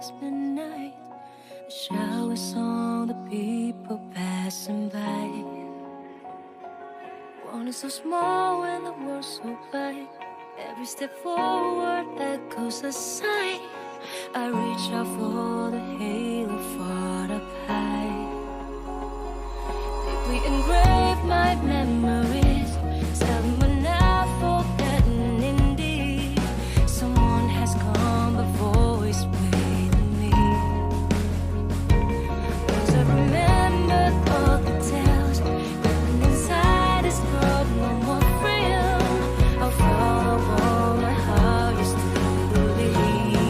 past midnight. The showers on the people passing by. One is so small and the world's so wide. Every step forward echoes a sigh. I reach out for the halo far up high. Deeply engraved my memories. Seldom when I've forgotten indeed. Someone has come before is waiting me. Cause I remembered all the tales. Written inside this world, no more freedom. I'll follow all my heart used to believe.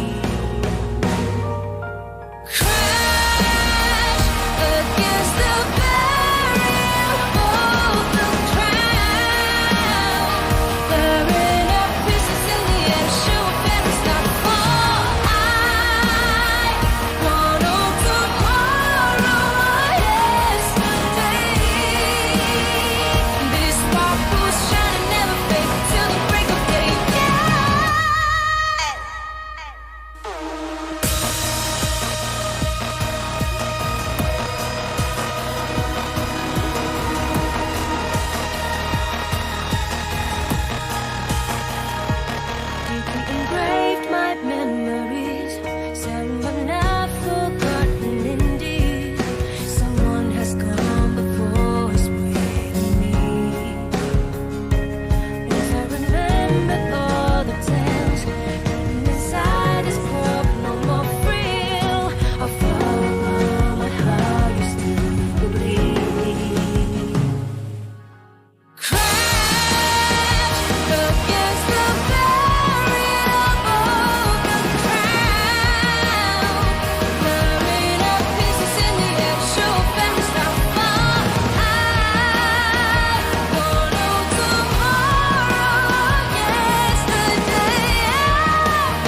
Crash against the barrier of the ground. Tearing up pieces in the air, show that it's not far. I want all tomorrow, yesterday. This spark will shine and never fade till the break of day. Deeply engraved my memories. Someone I've forgotten indeed. Someone has come before is waiting me. Yes, I remember all the tales. Written inside this book, no more thrill. I'll follow my heart used to believe. Crash against the barrier of the ground. Tearing up pieces in the air, show that it's not far. I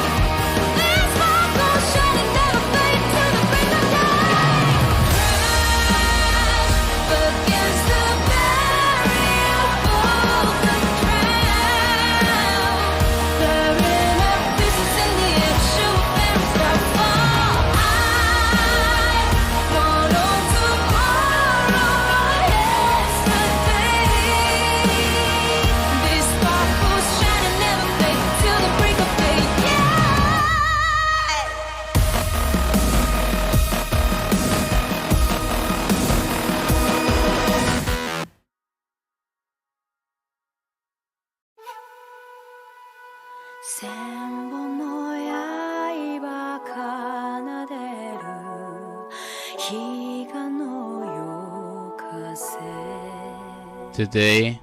want all tomorrow, yesterday. This spark will shine and never fade till the break of day. Crash against the barrier of the ground. Tearing up pieces in the air, show that it's not far. I want all tomorrow, yesterday. This spark will shine and never fade till the break of day. Today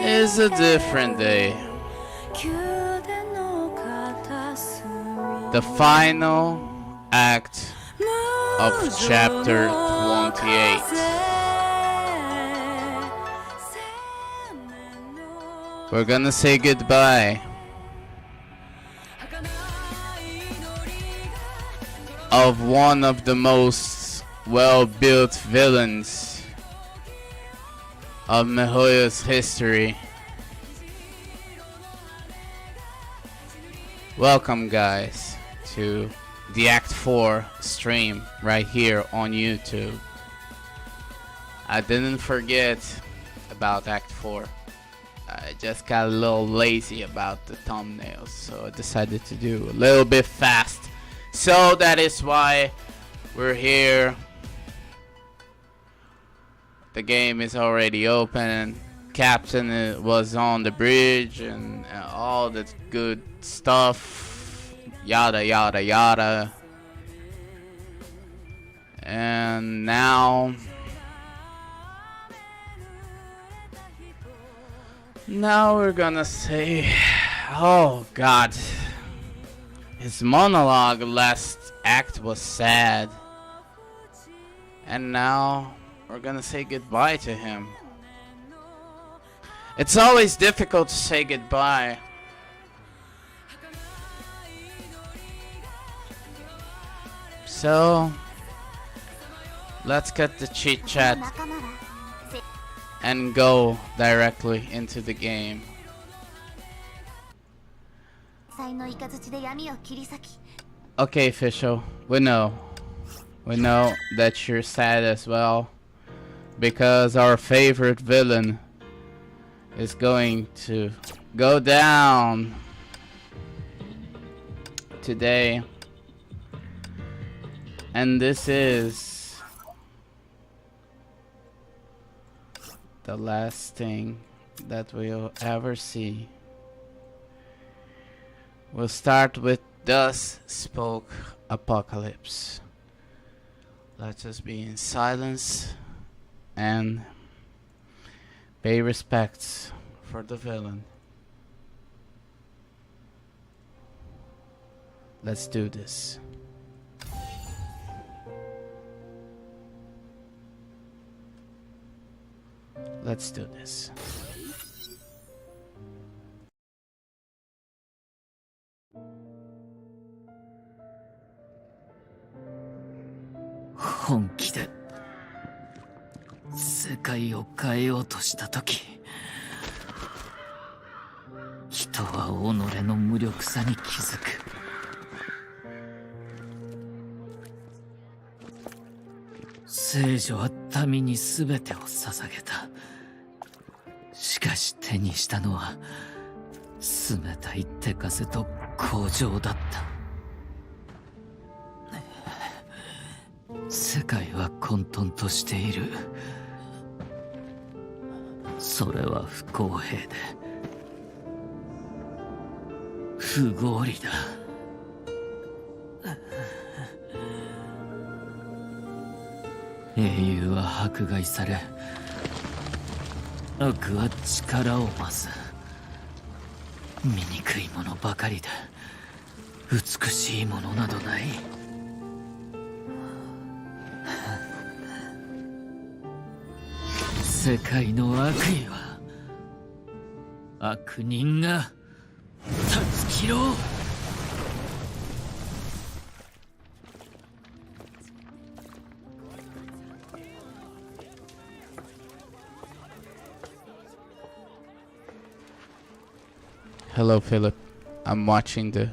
is a different day. The final act of chapter 28. We're gonna say goodbye of one of the most well-built villains of Mihoyo's history. Welcome guys to the Act 4 stream right here on YouTube. I didn't forget about Act 4. I just got a little lazy about the thumbnails, so I decided to do a little bit fast. So that is why we're here. The game is already open. Captain was on the bridge and all that good stuff. Yada yada yada. And now we're gonna say, oh god, his monologue last act was sad, and now we're gonna say goodbye to him. It's always difficult to say goodbye. So let's cut the chit chat and go directly into the game. 災の雷で闇を切り裂き Okay, official. We know. We know that you're sad as well. Because our favorite villain is going to go down today. And this is the last thing that we'll ever see. We'll start with Thus Spoke Apocalypse. Let us be in silence and pay respects for the villain. Let's do this. Let's do this. Honkai で世界を変えようとしたとき、人は己の無力さに気づく。聖女は民に全てを捧げた。しかし手にしたのは冷たい手風と荒情だった。世界は混沌としている。それは不公平で不合理だ。英雄は迫害され、悪は力を増す。醜いものばかりで美しいものなどない。世界の悪意は悪人が断ち切ろう。Hello, Philip. I'm watching the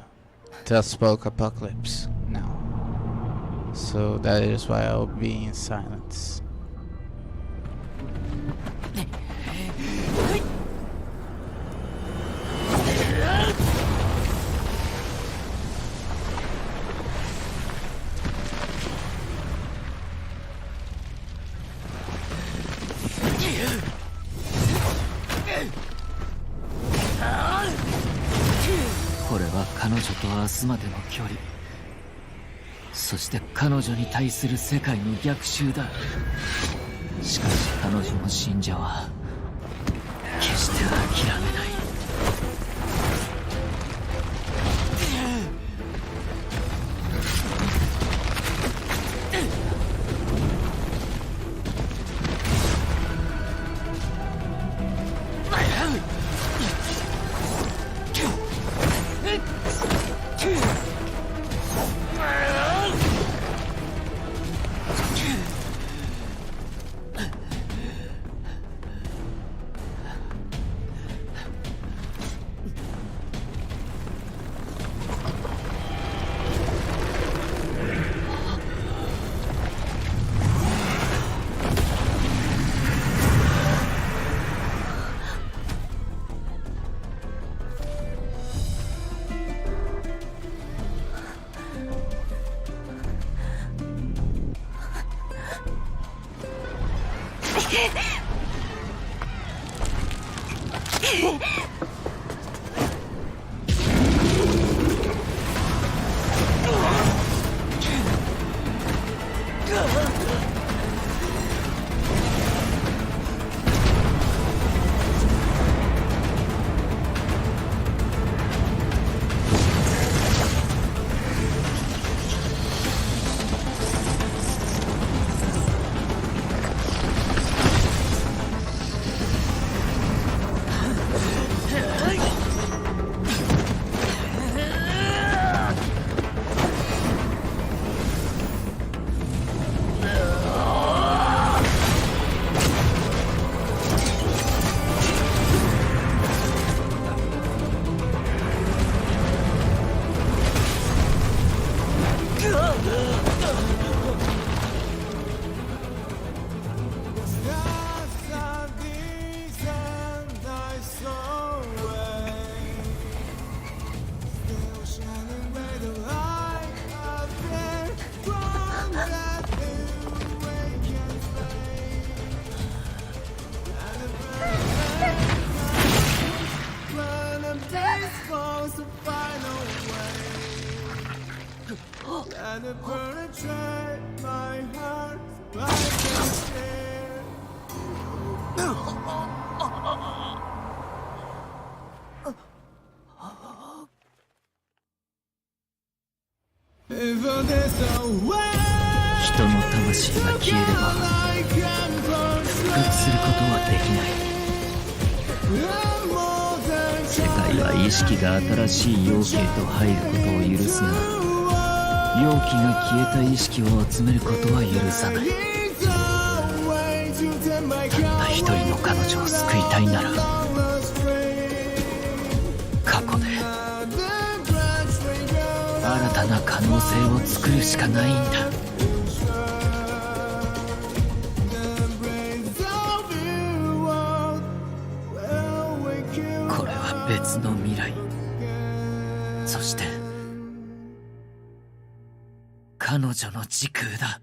Thus Spoke Apocalypse now. So that is why I'll be in silence.これは彼女と明日までの距離、そして彼女に対する世界の逆襲だ。しかし彼女の信者は決して諦めない。Let it penetrate my heart, I can share. If there's a way 人の魂が消えれば I can 復活することはできない。 I'm more than 世界は意識が新しい容器へと入ることを許すが、容器が消えた意識を集めることは許さない。たった一人の彼女を救いたいなら、過去で新たな可能性を作るしかないんだ。これは別の未来、そして彼女の時空だ。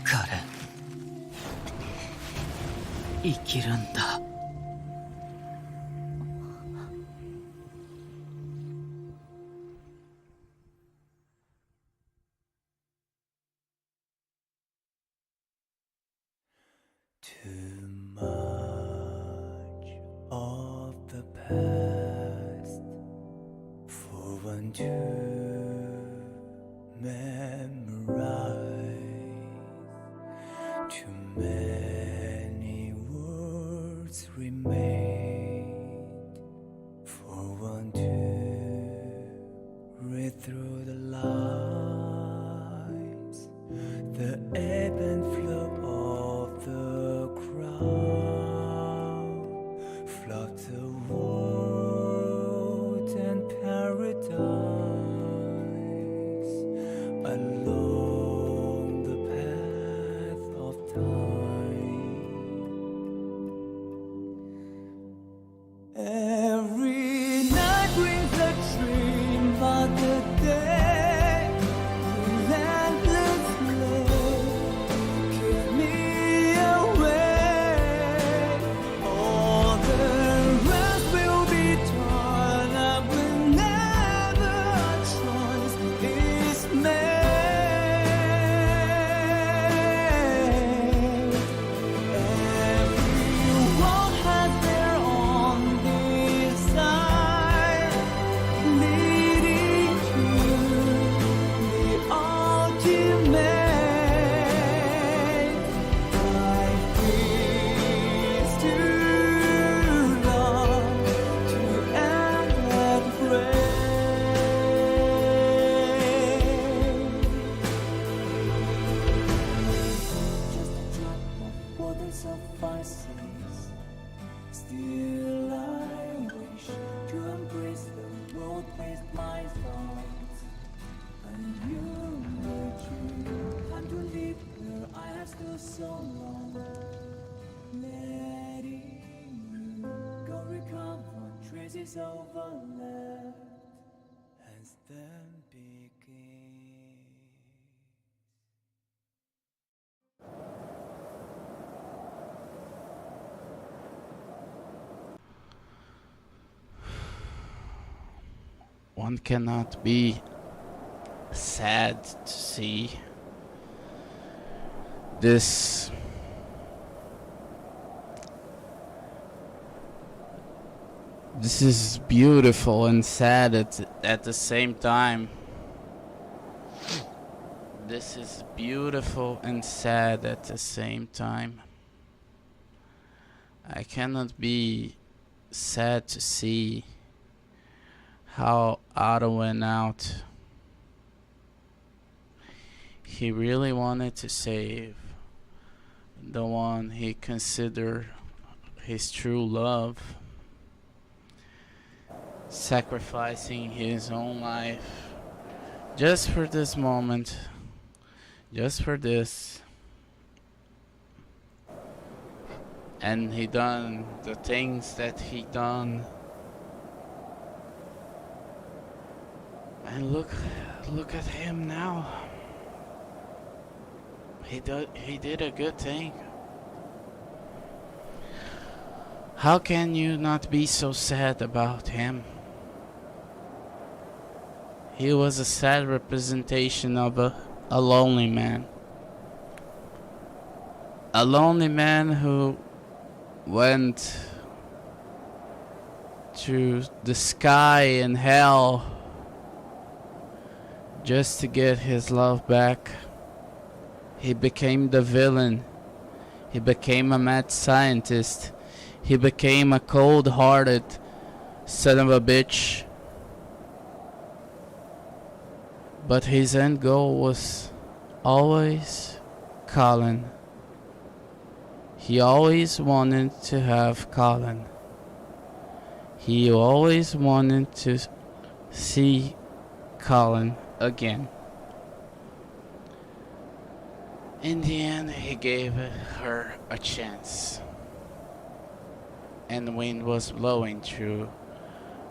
彼、生きるんだ。Too much of the past for one to memorize. Too many words remain for one to read through the lines. The ebb and flow of the crowd, flood the world and paradise along the path of time. Every night brings a dream, but the day will endlessly keep me awake. All the rest will be torn up whenever a choice is made. Everyone has their own desire, leading to the ultimate. Life is too long to end and Just a drop of water suffices. Still I wish to embrace the world with my thoughts. And you, time to live where I have stood so long. Letting you go recover traces overlapped and then begin. One cannot be sad to see this is beautiful and sad at the same time. This is beautiful and sad at the same time. I cannot be sad to see how Otto went out he really wanted to save the one he considered his true love, sacrificing his own life just for this moment, just for this. And he done the things that he done. And look at him now. He did a good thing. How can you not be so sad about him? He was a sad representation of a lonely man. A lonely man who went to the sky and hell just to get his love back. He became the villain. He became a mad scientist. He became a cold-hearted son of a bitch. But his end goal was always Colin. He always wanted to have Colin. He always wanted to see Colin again. In the end, he gave her a chance. And the wind was blowing through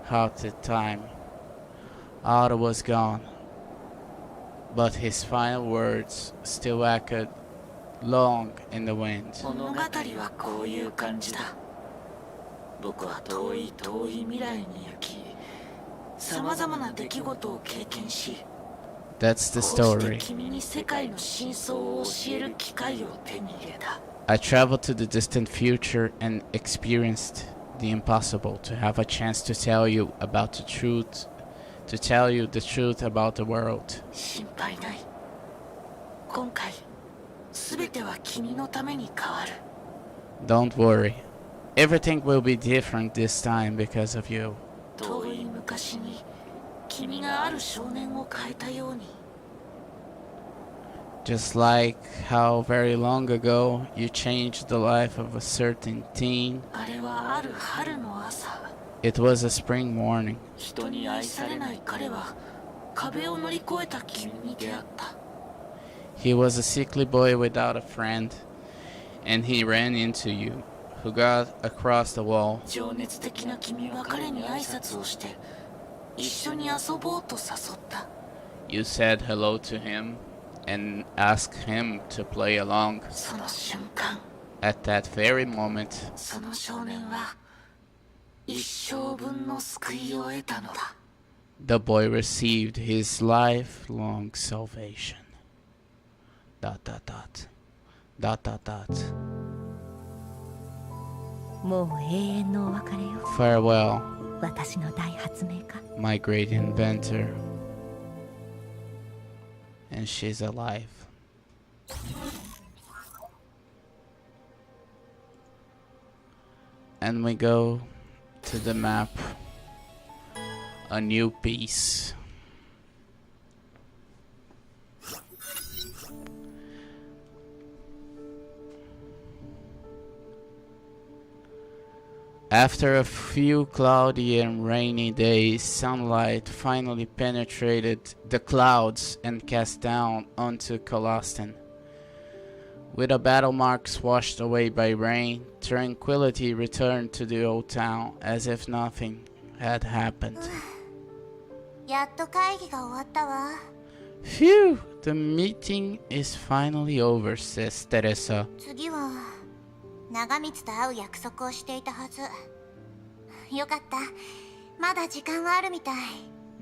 half the time. Otto was gone. But his final words still echoed long in the wind. 物語はこういう感じだ。僕は遠い遠い未来に行き、さまざまな出来事を経験し、 That's the こうして story. 君に世界の真相を教える機会を手に入れた。 I traveled to the distant future and experienced the impossible to have a chance to tell you about the truth, to tell you the truth about the world. 心配ない。今回、すべては君のために変わる。 Don't worry. Everything will be different this time because of you. 遠い昔に、君がある少年を変えたように。 Just like how very long ago you changed the life of a certain teen. あれはある春の朝。 It was a spring morning. 人に愛されない彼は、壁を乗り越えた君に出会った。 He was a sickly boy without a friend, and he ran into you, who got across the wall. 情熱的な君は彼に挨拶をして、一緒に遊ぼうと誘った。 You said hello to him and asked him to play along. その瞬間、 At that very moment, その少年は、一生分の救いを得たのだ。 the boy received his lifelong salvation. ... .もう永遠のお別れよ。 Farewell, 私の大発明家。 my great inventor. And she's alive. And we go to the map. A new piece. After a few cloudy and rainy days, sunlight finally penetrated the clouds and cast down onto Colostan. With the battle marks washed away by rain, tranquility returned to the old town as if nothing had happened. やっと会議が終わったわ。 Phew! The meeting is finally over, says Teresa. 次は長光と会う約束をしていたはず。よかった。まだ時間はあるみたい。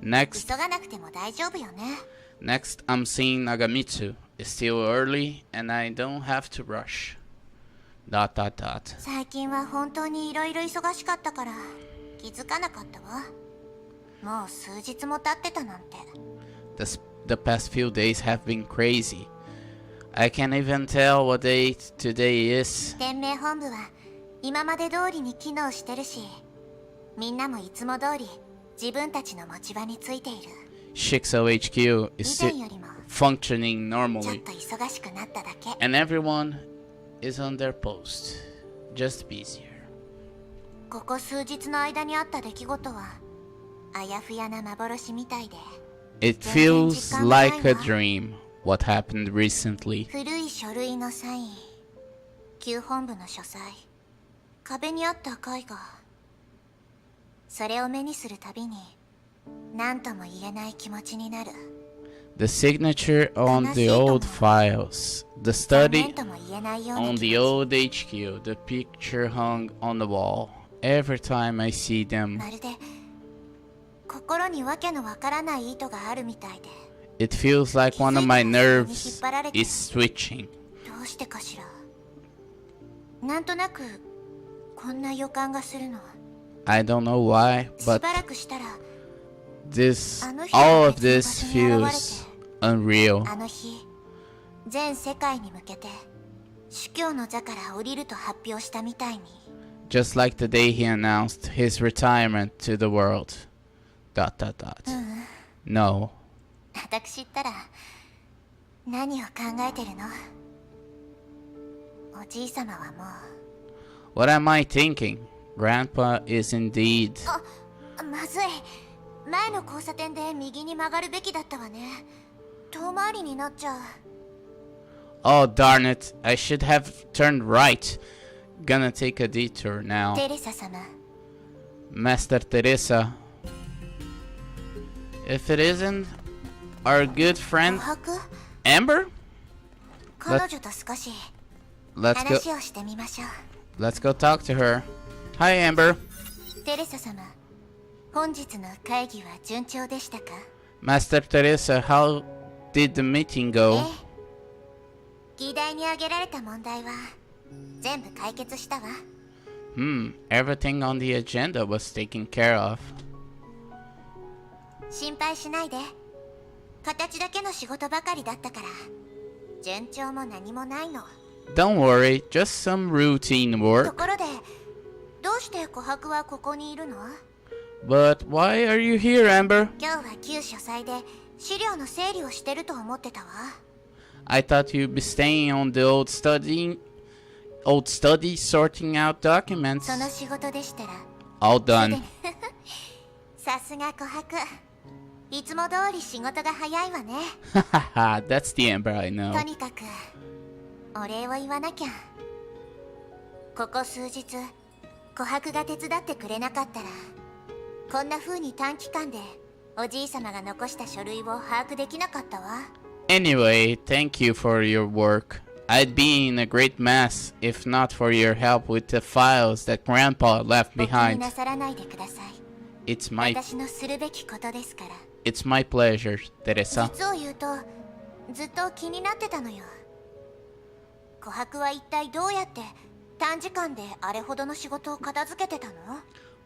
Next, 急がなくても大丈夫よね。 next I'm seeing Nagamitsu. It's still early and I don't have to rush. ... 最近は本当にいろいろ忙しかったから気づかなかったわ。もう数日も経ってたなんて。 The past few days have been crazy. I can't even tell what date today is. 天命本部は今まで通りに機能してるし、みんなもいつも通り自分たちの持ち場についている。 Shixo HQ 以 is 前 still よりも functioning ちょっ normally. と忙しくなっただけ。 And everyone is on their post. Just busier. ここ数日の間にあった出来事はあやふやな幻みたいで、 It feels like a dream, what happened recently. 古い書類のサイン、旧本部の書斎、壁にあった絵画、それを目にするたびに何とも言えない気持ちになる。 The signature on the old files, the 残念 study とも言えないような on 気 the 持 old HQ, the picture hung on the wall. Every time I see ち、 them, まるで心にわけのわからない糸があるみたいで、 it feels like one of my nerves is switching. どうしてかしら。なんとなくこんな予感がするの。 I don't know why, し but ばらくしたら all of this feels unreal. あの日、全世界に向けて主教の座から降りると発表したみたいに。 Just like the day he announced his retirement to the world. ... No. 私ったら何を考えてるの？おじいさまはもう。 What am I thinking? Grandpa is indeed. まずい。前の交差点で右に曲がるべきだったわね。遠回りになっちゃう。 Oh darn it, I should have turned right. Gonna take a detour now. テレサ様、 Master Teresa. If it isn't our good 琥 friend 珀？ Amber? 彼女と少し Let's 話をしてみましょう。 Let's go talk to her. Hi Amber. テレサ様、本日の会議は順調でしたか？ Master Teresa, how did the meeting え go? え。議題に挙げられた問題は全部解決したわ。 Everything on the agenda was taken care of. 心配しないで。形だけの仕事ばかりだったから順調も何もないの。 Don't worry, just some routine と work. ころで、どうして琥珀はここにいるの？ But why are you here, Amber? 今日は旧書斎で資料の整理をしてると思ってたわ。 I thought you'd be staying on the old study sorting out documents. その仕事でしたら All done. さすが琥珀、いつも通り仕事が早いわね。 Haha, that's the Amber I と know. にかくお礼を言わなきゃ。ここ数日琥珀が手伝ってくれなかったらこんな風に短期間でおじいさまが残した書類を把握できなかったわ。 Anyway, thank you for your work. I'd be in a great mess if not for your help with the files that Grandpa left お気に behind. なさらないでください。 It's my 私のするべきことですから。 pleasure, Teresa. 実を言うとずっと気になってたのよ。琥珀は一体どうやって短時間であれほどの仕事を片付けてたの？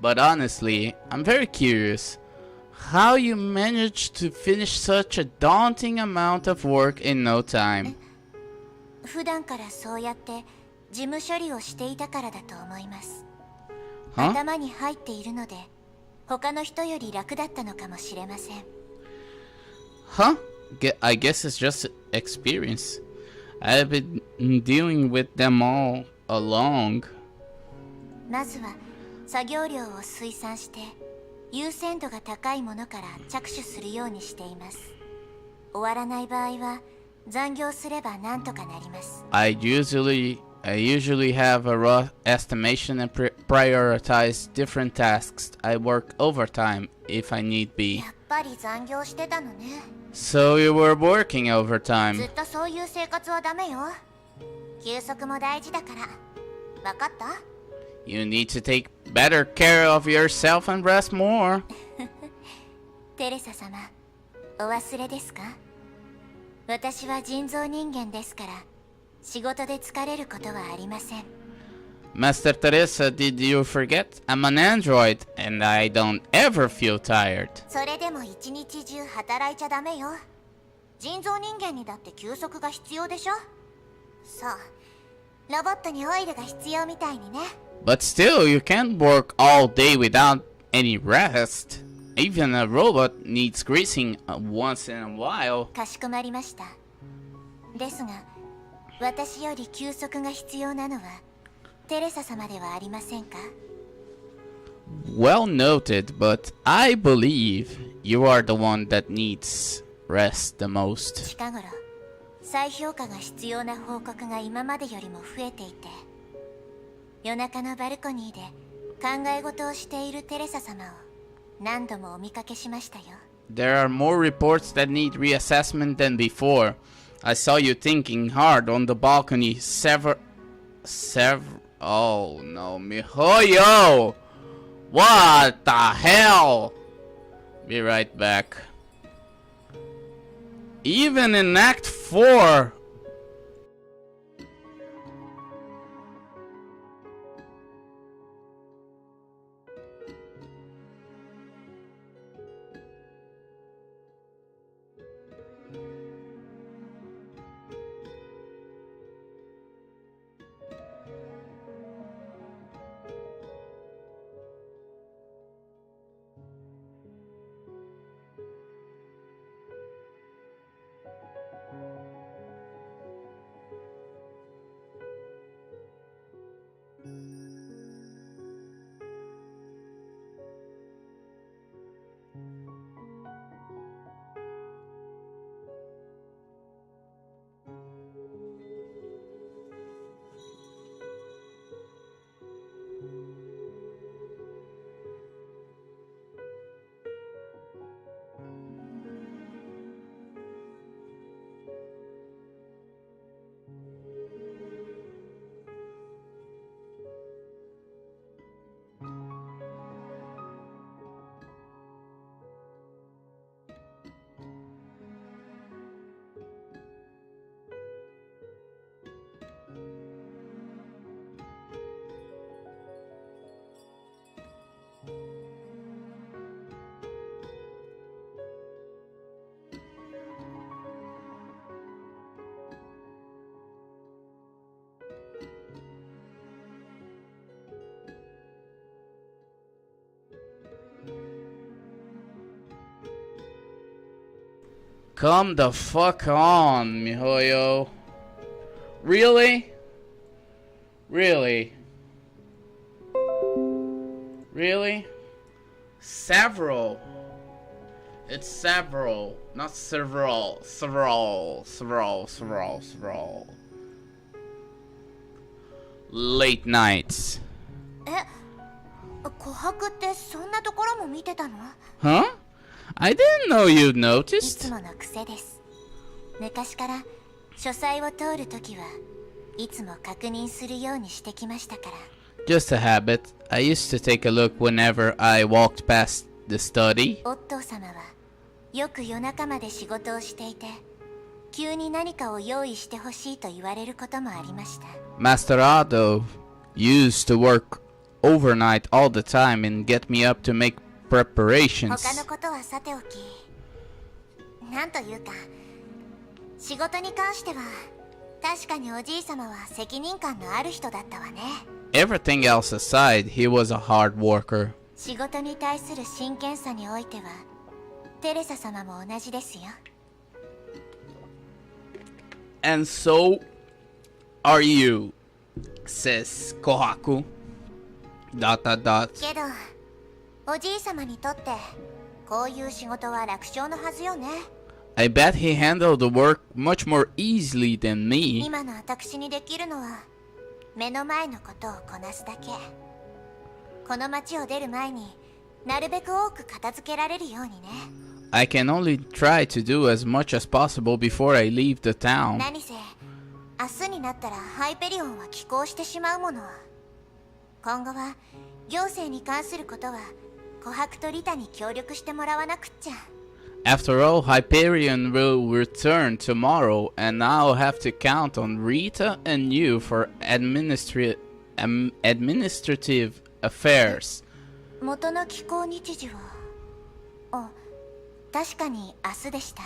But honestly, I'm very curious how you managed to finish such a daunting amount of work in no time. 普段からそうやって事務処理をしていたからだと思います。 Huh? 頭に入っているので他の人より楽だったのかもしれません。 Huh? I guess it's just experience. I've been dealing with them all along. まずは作業量を推算して優先度が高いものから着手するようにしています。終わらない場合は残業すればなんとかなります。 I usually have a rough estimation and prioritize different tasks. I work overtime if I need be. やっぱり残業してたのね。 So you were working ず overtime. っとそういう生活はダメよ。休息も大事だから。わかった？ You need to take better care of yourself and rest more. テレサ様、お忘れですか？私は人造人間ですから仕事で疲れることはありません。 Master Teresa, did you forget? I'm an android and I don't ever feel tired. それでも一日中働いちゃダメよ。人造人間にだって休息が必要でしょ。そう、ロボットにオイルが必要みたいにね。 But still, you can't work all day without any rest. Even a robot needs greasing once in a while. かしこまりました。ですが、私より休息が必要なのはテレサ様ではありませんか？ Well noted, but I believe you are the one that needs rest the most. 近頃、再評価が必要な報告が今までよりも増えていて、夜中のバルコニーで考え事をしているテレサ様を何度もお見かけしましたよ。There are more reports that need reassessment than before. I saw you thinking hard on the balcony Oh no, Mihoyo! What the hell? Be right back. Even in Act 4, come the fuck on, Mihoyo. Really? Really? Really? Several. It's several, not several. Several. Late nights. え、琥珀ってそんなところも見てたの？ Huh? I didn't know you いつ noticed. もの癖です。昔から書斎を通るときはいつも確認するようにしてきましたから。Just a habit. I used to take a look whenever I walked past the study. オットー様はよく夜中まで仕事をしていて、急に何かを用意してほしいと言われることもありました。Master Otto used to work overnight all the time and get me up to make 他 preparations. のことはさておき、なんというか、仕事に関しては確かにおじい様は責任感のある人だったわね。 Everything else aside, he was a hard worker. 仕事に対する真剣さにおいてはテレサ様も同じですよ。 And so are you, says Kohaku. ... けどおじい様にとってこういう仕事は楽勝のはずよね。 I bet he handled the work much more easily than me. 今の私にできるのは目の前のことをこなすだけ。この町を出る前になるべく多く片付けられるようにね。 I can only try to do as much as possible before I leave the town. 何せ明日になったらハイペリオンは寄港してしまうもの。今後は行政に関することは琥珀とリタに協力してもらわなくっちゃ。 After all, Hyperion will return tomorrow, and I'll have to count on Rita and you for administrative affairs. 元の寄港日時は確かに明日でした。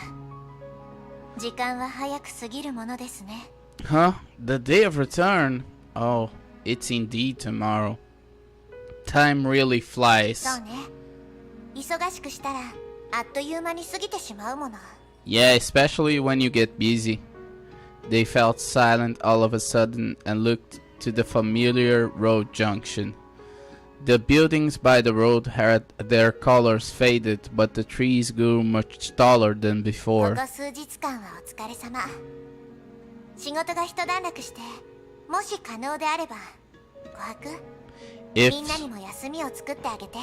時間は早く過ぎるものですね。 Huh? The day of return? Oh, it's indeed tomorrow. Time really flies. そうね。忙しくしたらあっという間に過ぎてしまうもの。 Yeah, especially when you get busy. They felt silent all of a sudden and looked to the familiar road junction. The buildings by the road had their colors faded, but the trees grew much taller than こ before. こ数日間はお疲れ様。仕事が一段落して、もし可能であれば琥珀、 If みんなにも休みを作ってあげて。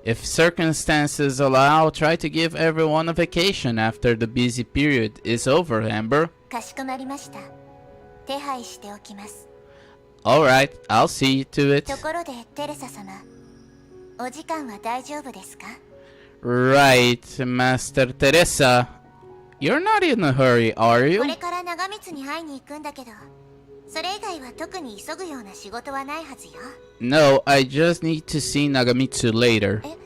if circumstances allow, try to give everyone a vacation after the busy period is over, Amber. かしこまりました。手配しておきます。 Alright, I'll see to it. ところでテレサ様、お時間は大丈夫ですか？ Right, Master Teresa. You're not in a hurry, are こ you? れから長光に会いに行くんだけど、それ以外は特に急ぐような仕事はないはずよ。 No, I just need to see Nagamitsu later. え、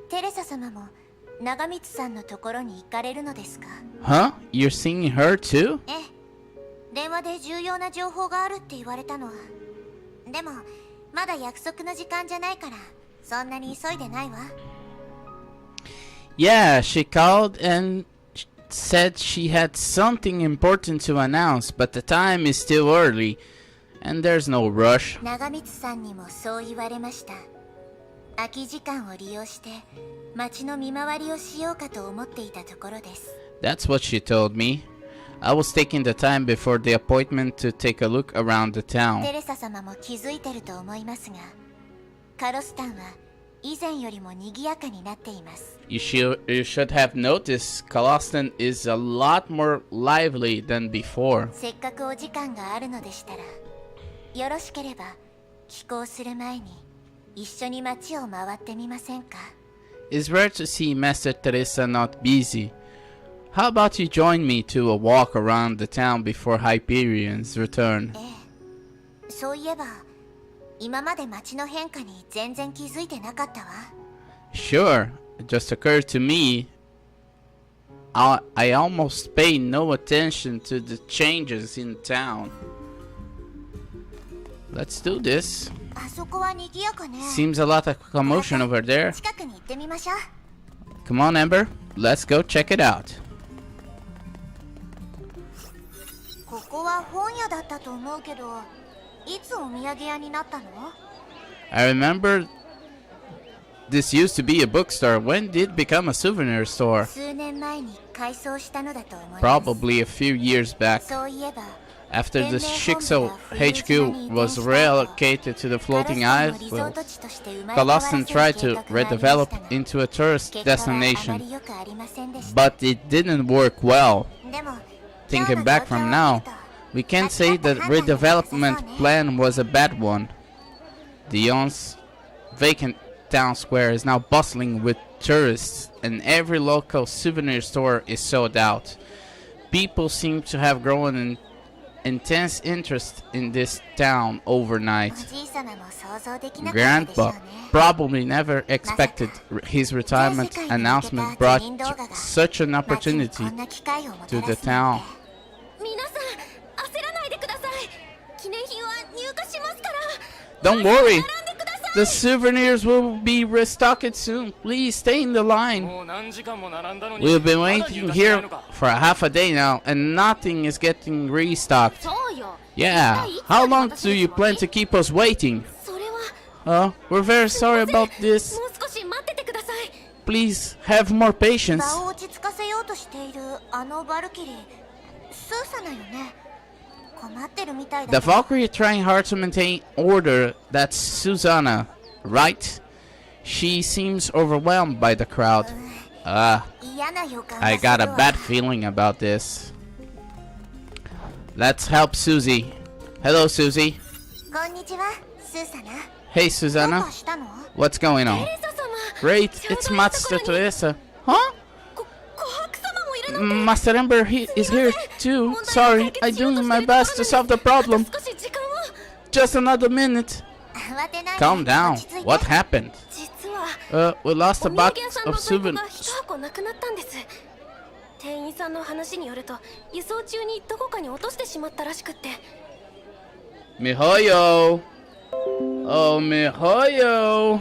テレサ様も長光さんのところに行かれるのですか？ Huh? You're seeing her too? ええ、電話で重要な情報があるって言われたの。でも、まだ約束の時間じゃないから、そんなに急いでないわ。 Yeah, she called and said she had something important to announce, but the time is still early, and there's no rush. 長光さんにもそう言われました。空き時間を利用して街の見回りをしようかと思っていたところです。 That's what she told me. I was taking the time before the appointment to take a look around the テ town. レサ様も気づいてると思いますが、カロスタンは以前よりも賑やかになっています。 You should have noticed Kalostan is a lot more lively than before. せっかくお時間があるのでしたら、よろしければ帰港する前に一緒に街を回ってみませんか？ It's rare to see Master Teresa not busy. How about you join me to a walk around the town before Hyperion's return? ええ、そういえば今まで街の変化に全然気づいてなかったわ。 Sure, it just occurred to me. I almost pay no attention to the changes in town. Let's do this. あそこは賑やかね。 Seems a lot of commotion over there. 近くに行ってみましょう。 Come on, Amber. Let's go check it out. ここは本屋だったと思うけど、いつお土産屋になったの？ I remember this used to be a bookstore. When did it become a souvenir store? 数年前に改装したのだと思います。 Probably a few years back. そういえば、 After the Shikso HQ was relocated to the floating islands, Kalostan tried to redevelop into a tourist destination, but it didn't work well. Thinking back from now, we can't say that redevelopment plan was a bad one. The once vacant town square is now bustling with tourists, and every local souvenir store is sold out. People seem to have grown an intense interest in this town overnight. Grandpa probably never expected his retirement announcement brought such an opportunity to the town. 皆さん、焦らないでください。記念品は入荷しますから。 Don't worry, the souvenirs will be restocked soon. Please stay in the line. We've been waiting here for half a day now, and nothing is getting restocked. Yeah, how long do you plan to keep us waiting? それは We're very sorry about this. もう少し待っててください。 Please have more patience. 場を落ち着かせようとしているあのバルキリー、スーサナよね。困ってるみたいだ The けど。 Valkyrie trying hard to maintain order. That's Susanna, right? She seems overwhelmed by the crowd. 嫌な予感が I する got a わ。 bad feeling about this. Let's help Susie. Hello, Susie. こんにちは、スーサナ。 Hey, どう Susanna. かしたの？ What's going on? テレサ様。 Great, it's Master Teresa. Huh? 琥珀様もいるの？ Master Ember is here too. Sorry, I'm doing my best to solve the problem. 少し時間を。 Just another minute. 慌てないで。 Calm down. 落ち着いて。 What happened? 実は。 We lost a お土産 box 屋さん of の在庫が souvenirs. 一箱なくなったんです。店員さんの話によると、輸送中にどこかに落としてしまったらしくって。 Mihoyo. Oh, Mihoyo.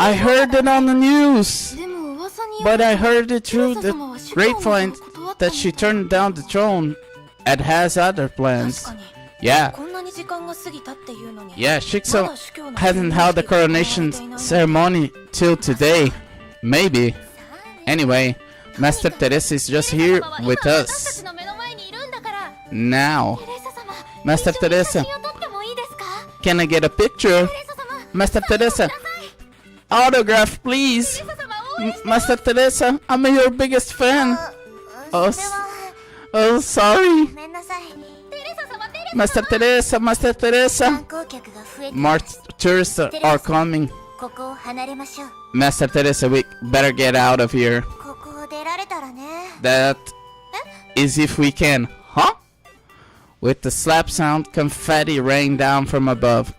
I heard it on the news, でも噂によ but る I と heard it through テレ the サ様は司教の座を grapevine 断ったみ that た she い turned down the throne and has other 確 plans. かに Yeah, こんなに時間が過ぎたっていうのに yeah, ま Shikso だ司教の hasn't held the coronation 行われていないの ceremony till today. Maybe. Anyway, Master Teresa is just here with 私た us ちの目の前にいるんだから now. テレサ様 Master 一緒に写 Teresa, 真を撮ってもいいですか can I get a picture? テレサ様 Master サインをくださ Teresa, い autograph please. テレサ様応援して Master Teresa, I'm your biggest fan. それ Oh, は oh, sorry. ごめんなさい。テレサ様テレサ Master Teresa, Master 観 Teresa. 光客が増えて More tourists are coming. ここを離れましょう。 Master Teresa, we better get out of here. ここを出られたらね。 That is if we can. Huh? With the slap sound, confetti rained down from above.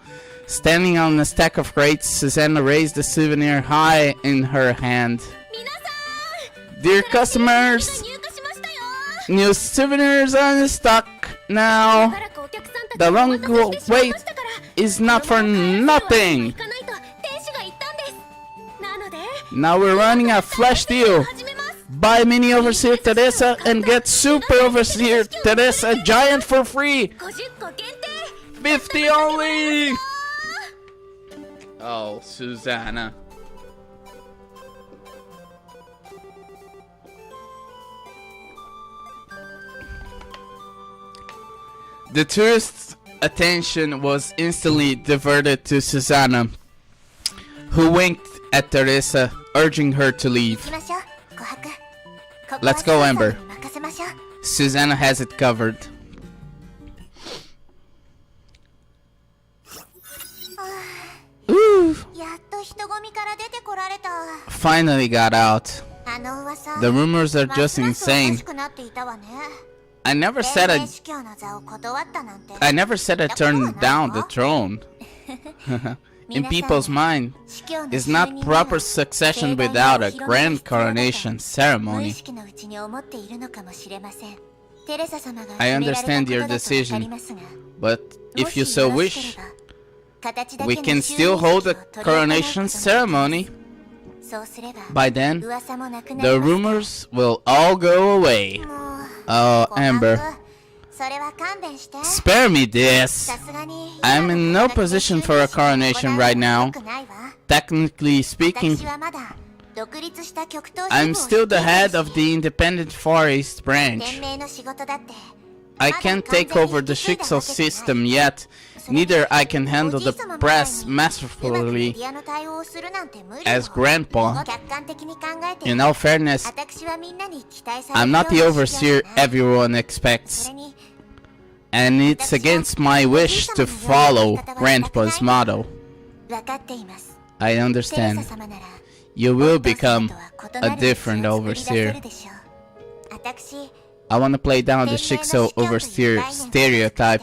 Standing on a stack of crates, Susanna raised the souvenir high in her hand. 皆さん Dear customers, 入荷しましたよ new souvenirs are in stock し now. ばらくお客さんたち The をお long 待たせしてしまいましたから is not for 行 nothing. かないと店主が言ったんですなので Now we're running a flash deal. 始めます Buy Mini Overseer Teresa and get Super Overseer Teresa Giant for free. 50個限定 50 only. Oh, Susanna. The tourists' attention was instantly diverted to Susanna, who winked at Teresa, urging her to 行 leave. きましょう。琥珀。ここ Let's go, は Amber. シンさんに任せましょう。 Susanna has it covered. Ooh, やっと人混みから出てこられた。 finally got out. あの噂。 The rumors are ま just すますおか insane. しくなっていたわね。 I never said 連盟 I 司教の座を断ったなんて。 I never said I turned down the throne. In people's mind, 司教の it's 就 not 任なら proper succession 盛大 without な a お披露目が grand 必要だと coronation 無 ceremony. 意識のうちに思っているのかもしれません。テレサ様が I 決められた understand こと your だとわかり decision, ますが、 but も if you し so よろし wish, ければ、形だ we けの can 就 still 任 hold 式 a を執り行う coronation こともでき ceremony. そうすれば、 By then, 噂もなくな the ります。 rumors will all go away. もう Oh, 琥珀 Amber, それは勘弁して。 spare me this. さすがに I'm in no position for a coronation right now. 良くないわ。 Technically speaking, 私はまだ独立した極東支部を I'm still the 率いてい head る of し the independent forest 連 branch. 盟の仕事だって I can't take over the Shikso system yet. Neither I can handle the press うまくメ masterfully ディアの対応をするなんて無理よ。 as grandpa. 客観的に考えて In all fairness, 私はみんなに期待され I'm る not the ような司教 overseer だな everyone そ expects, れに and it's against my wish to follow grandpa's motto. 分かっています。 I テレ understand. サ様なら You 僕 will と姿 become とは異な a る道を different 作り出せ overseer. るでしょう。私 I want to play down the Shikso overseer stereotype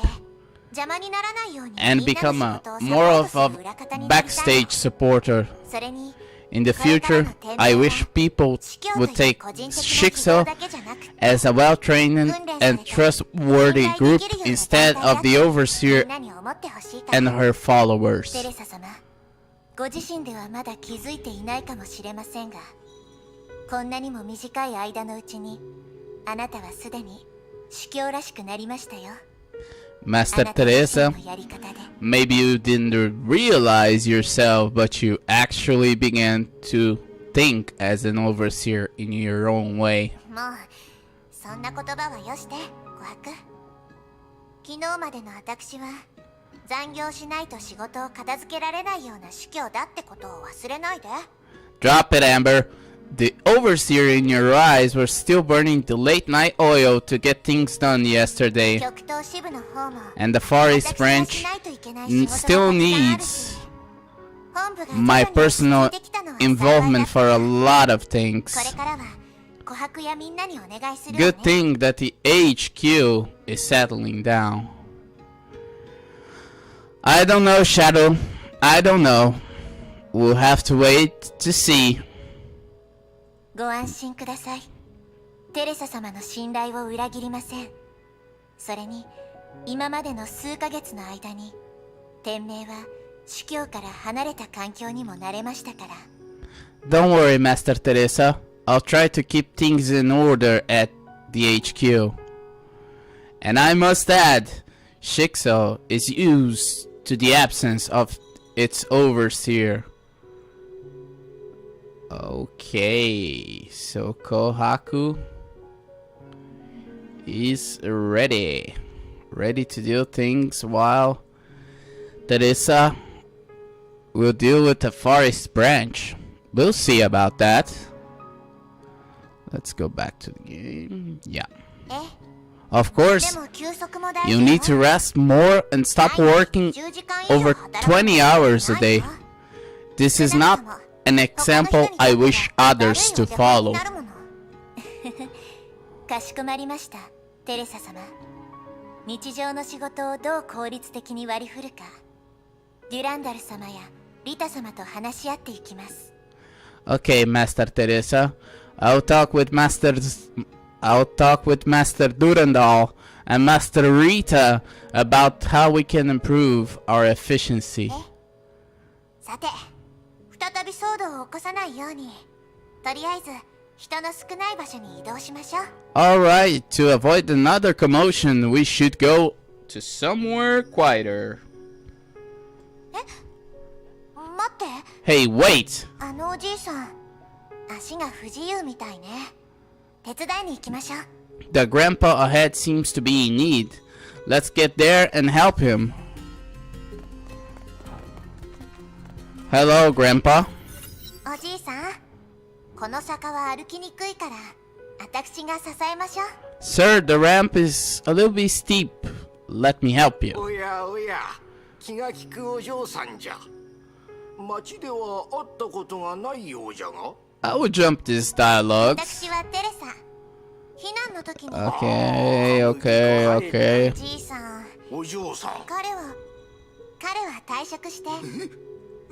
邪魔にならないように and みんなの become 仕 a 事をサポ more ート of する a 裏方になりたい backstage supporter. それに In the future, I wish people 司教 would という take 個人的な希望 Shikso だけじゃなく as a well-trained and trustworthy group instead of the み overseer んなに思ってほしいから and her followers. テレサ様ご自身ではまだ気づいていないかもしれませんがこんなにも短い間のうちにあなたはすでに司教らしくなりましたよ。 Master あなた自身 Teresa, のやり方で maybe you didn't realize yourself, but you actually began to think as an overseer in your own way. もうそんな言葉はよして琥珀。昨日までの私は残業しないと仕事を片付けられないような司教だってことを忘れないで。 Drop it, Amber. The overseer in your eyes were still burning the late night oil to get things done yesterday, 極東支部の方も and the Far East 私が branch しないといけない仕事が still たくさんあるし needs 本部が徐々に my 落ち着 personal いてきたのは幸いだ involvement for a lot of これ things. からは琥珀やみんなにお願いするわ Good ね。 thing that the HQ is settling down. I don't know, Shadow. I don't know. We'll have to wait to see. ご安心ください。テレサ様の信頼を裏切りません。それに今までの数ヶ月の間に天命は司教から離れた環境にも慣れましたから。 Don't worry, Master Teresa. I'll try to keep things in order at the HQ. And I must add, Shikso is used to the absence of its overseer. Okay, so Kohaku is ready to do things while Teresa will deal with the forest branch. We'll see about that. Let's go back to the game. Yeah. え、 Of で course, も休息も大 you 事 need よ。 to rest more and stop working 10時間以上 over 働くの20 hours a ない day. わ。 This is not an example I wish others to follow. かしこまりました、テレサ様。日常の仕事をどう効率的に割り振るか、デュランダル様やリタ様と話し合っていきます。 Okay, Master Teresa. I'll talk with Master Durandal and Master Rita about how we can improve our efficiency. さて、再び騒動を起こさないように、とりあえず人の少ない場所に移動しましょう。 Alright, to avoid another commotion, we should go to somewhere quieter. 待って、 Hey, wait! あのおじいさん、足が不自由みたいね。手伝いに行きましょう。 The grandpa ahead seems to be in need. Let's get there and help him. Hello, Grandpa. おじいさん、この坂は歩きにくいから、私が支えましょう。 Sir, the ramp is a little bit steep. Let me help you. おやおや、気が利くお嬢さんじゃ。町では会ったことがないようじゃが。I will jump this dialogue. 私はテレサ。避難の時に。 Okay, okay, okay. おじいさん。お嬢さん。彼は退職して。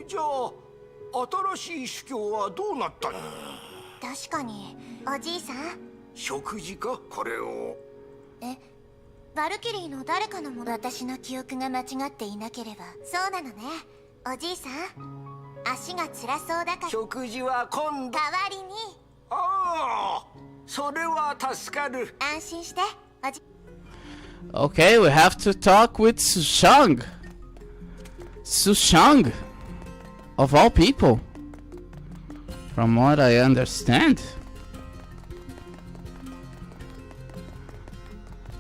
じゃあ、新しい主教はどうなったの？確かに、おじいさん。食事か、これを。え、バルキリーの誰かのもの。私の記憶が間違っていなければ。そうなのね、おじいさん。足が辛そうだから。食事は今度。代わりに。ああ、それは助かる。安心して、おじ。Okay, we have to talk with Sushang. Sushang, of all people. From what I understand.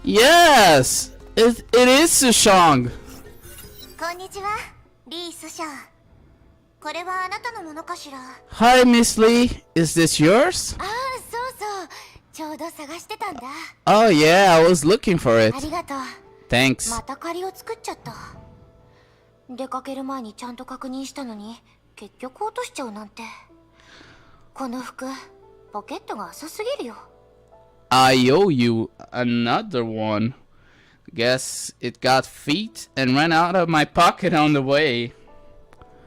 Yes, it is Sushang. こんにちは、リー・スシャー。これはあなたのものかしら。 Hi, Miss Lee. Is this yours? ああ、そうそう。ちょうど探してたんだ。 Oh yeah, I was looking for あ it. りがとう。 Thanks. また借りを作っちゃった。出かける前にちゃんと確認したのに、結局落としちゃうなんて。この服、ポケットが浅すぎるよ。 I owe you another one. Guess it got feet and ran out of my pocket on the way.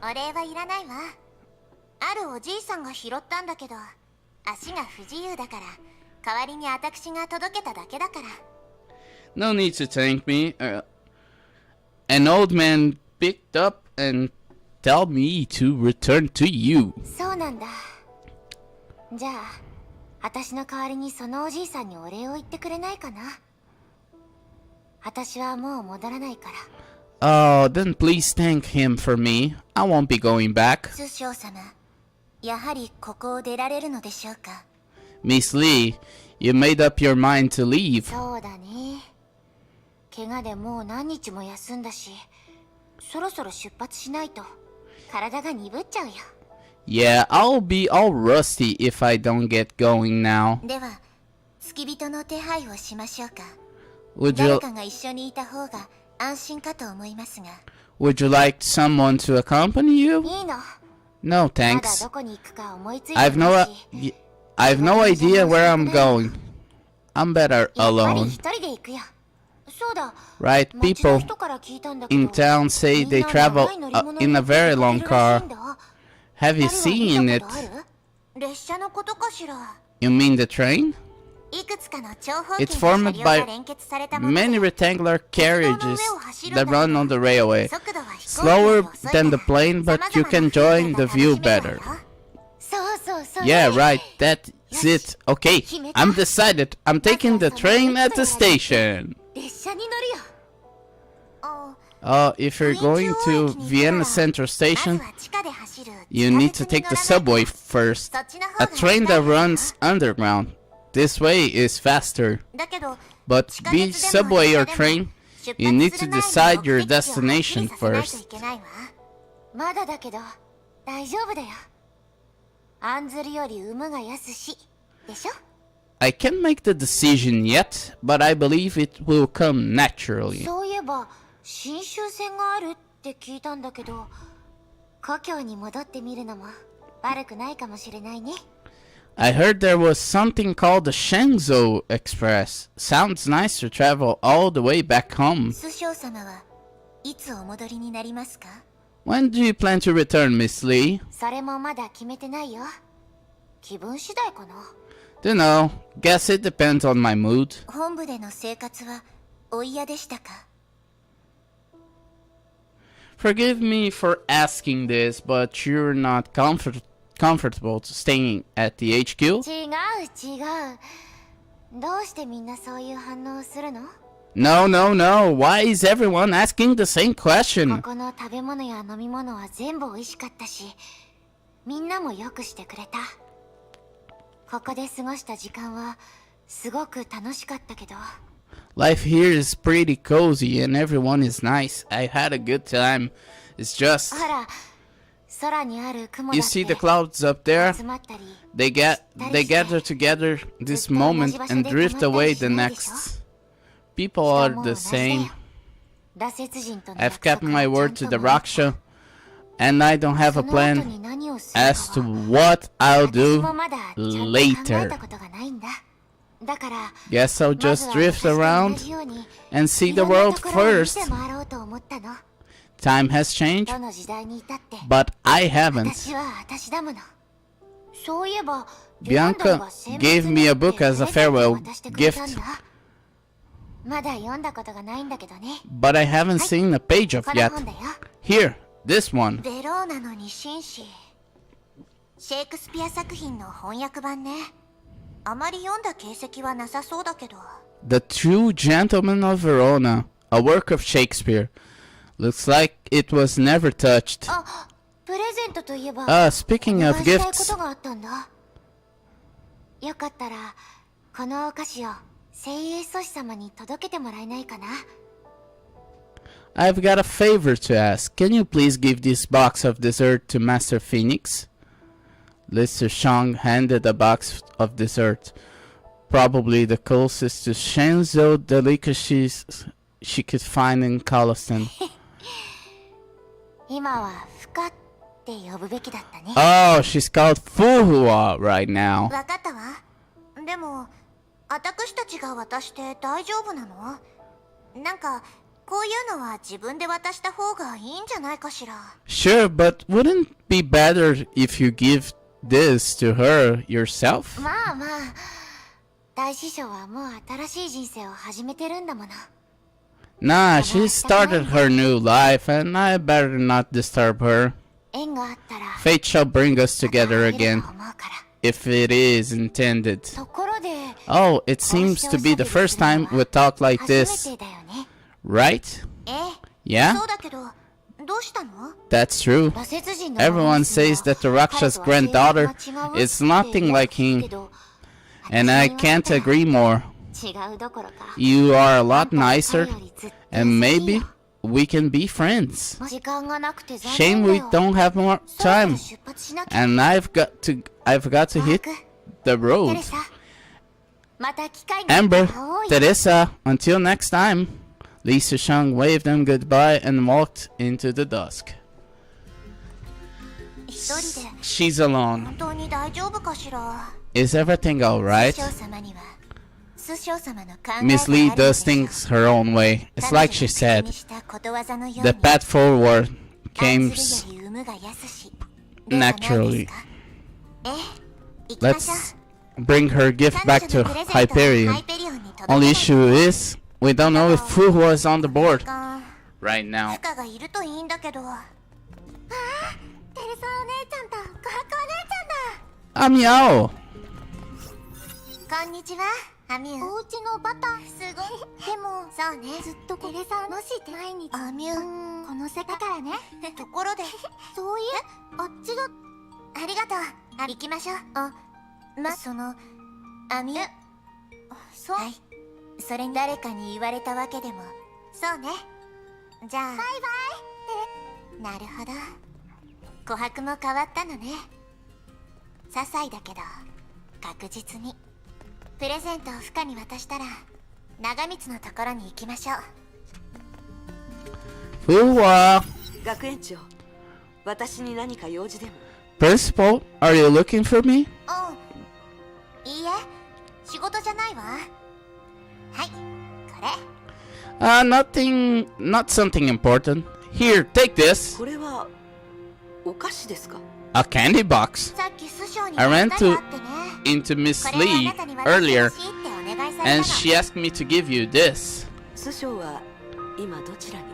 お礼はいらないわ。あるおじいさんが拾ったんだけど、足が不自由だから、代わりに私が届けただけだから。 No need to thank me. An old man picked up and tell me to return to you. そうなんだ。じゃあ、私の代わりにそのおじいさんにお礼を言ってくれないかな。私はもう戻らないから。Oh, then please thank him for me. I won't be going back. 師匠様、やはりここを出られるのでしょうか。 Miss Lee, you made up your mind to leave. そうだね。怪我でもう何日も休んだし、そろそろ出発しないと体が鈍っちゃうよ。 Yeah, I'll be all rusty if I don't get going now. では、付き人の手配をしましょうか。 Would 誰 you かが一緒にいた方が安心かと思いますが。 would you like someone to accompany you? いいの。 No, まだ thanks. どこに行くか思いついて I've ない no し。 I've no idea where I'm going. I'm better やっぱり alone. 一人で行くよ。そうだ。 Right, 街の people 人から聞いたんだけど、 in town say みん they な travel 長い乗り物に in a 乗って very 出 long かけるらし car. いんだ。 Have you 二人は seen 見 it? たことある？列車のことかしら。 You mean the train? いくつかの長方 It's 形の車 formed 両 by が連結されたもので many rectangular 鉄道の carriages 上を走るん that だけど run on the railway. 速度は飛行機 Slower より遅いから than the plane, but you can join the view better. そうそうそう Yeah, right, that's it. Okay, I'm decided. I'm taking the train at the station. 列車に乗るよあ If you're going to Vienna Central ま Station, ずは地下で走る you 地下 need 鉄 to に take 乗 the らない subway first. そっちの方 A が train 早 that いよ runs underground. This way is faster. だけど But 地下 be 鉄でも subway 列 or 車でも train, 出 you need 発す to る前に decide your 目的地をはっきり destination させないと first. いけないわまだだけど大丈夫だよ案ずるより有無が安しでしょ I can't make the decision yet, but I believe it will come naturally. そういえば新州線があるって聞いたんだけど故郷に戻ってみるのも悪くないかもしれないね I heard there was something called the Shenzhou Express. Sounds nice to travel all the way back home. 師匠様はいつお戻りになりますか When do you plan to return, Miss Lee? それもまだ決めてないよ気分次第かな Dunno. Guess it depends on my mood. 本部での生活はお嫌でしたか Forgive me for asking this, but you're not comfortable staying at the HQ? 違うどうしてみんなそういう反応をするの No. Why is everyone asking the same こ question? この食べ物や飲み物は全部美味しかったしみんなもよくしてくれたここで過ごした時間はすごく楽しかったけど Life here is pretty cozy and everyone is nice. I had a good time. It's just... ほら空にある雲だ You って see the clouds up there? 集まったり They gather together this moment and drift away the next. People are the same. 羅刹人との I've 約 kept 束 my はちゃ word ん to と the 守った Raksha, and I don't have a その後 plan に何をするかは as to what I'll 私 do もまだちゃんと考え later. たことがないんだだから Guess I'll まず just は drift 私と同 around じように and see い the ろんな world ところを見 first. て回ろうと思ったの Time has changed, どの時代にいたって but I haven't. 私は私だものそういえばデュランドル Bianca が選抜 gave me a になって book as a プレゼントを farewell 渡してくれたん gift, だまだ読んだことがないんだけどね but I haven't seen a page of この yet. 本だよ Here, this one. ベローナの二紳士シェイクスピア作品の翻訳版ねあまり読んだ形跡はなさそうだけど The Two Gentlemen of Verona, a work of Shakespeare. Looks like it was never touched. あプレゼントといえば Speaking お of 願いしたいこ gifts, とがあったんだよかったらこのお菓子を精鋭阻止様に届けてもらえないかな I've got a favor to ask. Can you please give this box of dessert to Master Phoenix? Lister Shang handed a box of dessert, probably the closest to Shenzhou delicacies she could find in Coloston. 今はフカって呼ぶべきだったね Oh, she's called Fuhua right now. わかったわでも私たちが渡して大丈夫なのなんかこういうのは自分で渡した方がいいんじゃないかしら Sure, but wouldn't it be better if you give this to her yourself? まあ大師匠はもう新しい人生を始めてるんだもの Nah, she started her new life and I better not disturb her. 縁があったら Fate shall bring us また together 会える again, と思うから if it is intended. ところで Oh, it seems to be the first time we talk like 初め this, てだよね right? ええ Yeah? そうだけどどうしたの That's true. 羅刹人の Everyone says that the Raksha's granddaughter is nothing like him, and I can't agree more. 違うどころか You are a lot nicer, よりずっと and 優しい maybe よ we can be friends. 時間がなくて残 Shame 念だ we よ don't have more そろそろ time, 出発しなきゃ and I've got to hit the テ road. レサまた機会があった Amber, ら会おうよ Teresa, until next time. Lisa Shang waved them goodbye and walked into the dusk. 一人で She's alone. 本当に大丈夫かしら Is everything 師 alright? 匠様には師匠様の考えがある Miss の Lee で does しょう things her own way. It's like she 彼女が口 said. にしたことわざのよう The に path forward 案 came ずるより有無が安しではないです naturally. かええ行きましょう Let's bring her gift back to 彼女のプレゼントは Hyperion. ハイペリオンに届け Only ない issue is, we don't know if Fu was on the board か right now. 負荷がいるといいんだけど。ああ、テレサお姉ちゃんと琥珀お姉ちゃんだ。 Amiao! こんにちは、アミュー。お家のバターすごい。でも、そうね。ずっとテレサもし毎日。アミュー、この世界からね。ところで、そういえ、あっちだ。ありがとう。行きましょう。アミュー。そう。はい。それに誰かに言われたわけでも。そうね。じゃあ。バイバイ。なるほど。琥珀も変わったのね。些細だけど、確実に。プレゼントをフカに渡したら長光のところに行きましょう。 Fu 学園長、私に何か用事でも？ Principal, are you looking for me? いいえ、仕事じゃないわ。はい、これ。Nothing, not something important. Here, take this. これはお菓子ですか？ A candy box. さっき師匠に I ran 手伝いあってね。 into Miss これはあ Lee なたに渡して earlier ほしいってお願いされた and の。 she asked me to give you this. 師匠は今どちらに？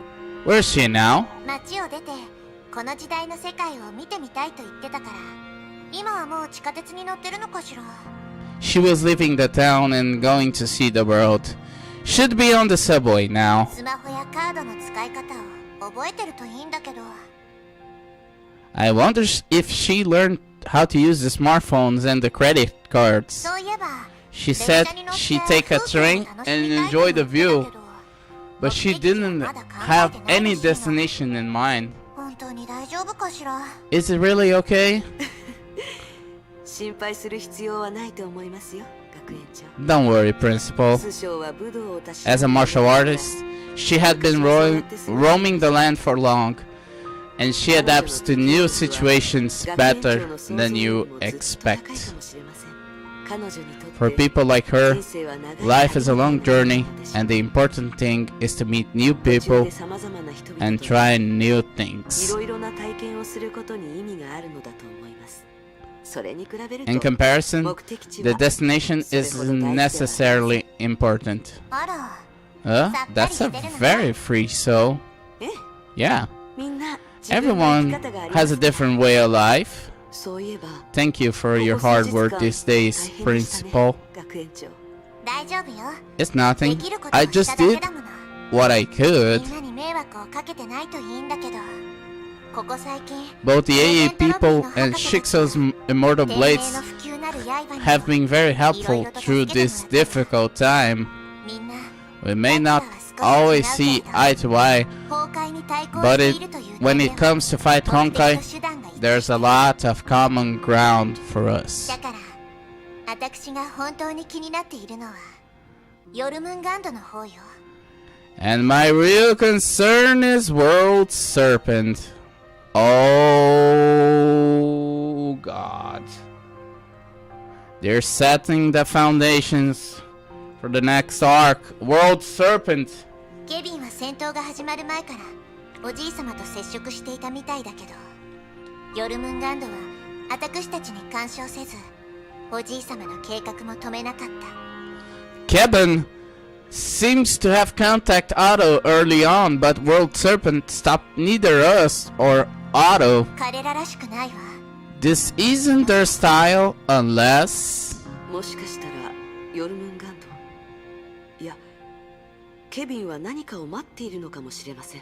Where is she now? 街を出てこの時代の世界を見てみたいと言ってたから、今はもう地下鉄に乗ってるのかしら。 She was leaving the town and going to see the world. Should be on the subway now. スマホやカードの使い方を覚えてるといいんだけど。 I wonder if she learned how to use the smartphones and the credit cards. そういえば She said she'd take a train and enjoy the view, but she didn't have any destination in mind. 本当に大丈夫かしら。 Is it really okay? 心配する必要はないと思いますよ、学園長。 Don't worry, Principal. 師匠は武道をたし As a martial artist, she had been roaming the land for long, and she adapts to new situations better than you expect. For people like her, life is a long journey, and the important thing is to meet new people and try new い things. ろいろな体験をすることに意味があるのだと思います。それに比べる In と comparison, 目的地 the は destination isn't necessarily important. あら、 That's a very free soul. え Yeah, みんな自分の everyone 生き方があり has ま a す。 different way of life. そういえば Thank you for your hard work these days, Principal. 学園長。大丈夫よ。 It's で nothing. きることを I した just だけ did だもの。 what I み could. んなに迷惑をかけてないといいんだけど、ここ最近 Both the AA people and Shikso's immortal 天命 blades の普及なる刃に have been very helpful through this difficult time. みんな We may not always see eye to eye, 崩壊に対抗 but しているという when 点 it では comes to fight 目的 Honkai, と手段が一致 there's a lot of common ground for us. だから私が本当に気になっているのはヨルムンガンドの方よ。 And my real concern is World Serpent. Oh God. They're setting the foundations for the next arc. World Serpent. ケビンは戦闘が始まる前からおじいさまと接触していたみたいだけど、ヨルムンガンドは私たちに干渉せず、おじいさまの計画も止めなかった。 Kevin seems to have contact Otto early on, but World Serpent stopped neither us or Otto. 彼ららしくないわ。 This isn't their style unless... もしかしたらヨルムンガンド、いやケビンは何かを待っているのかもしれません。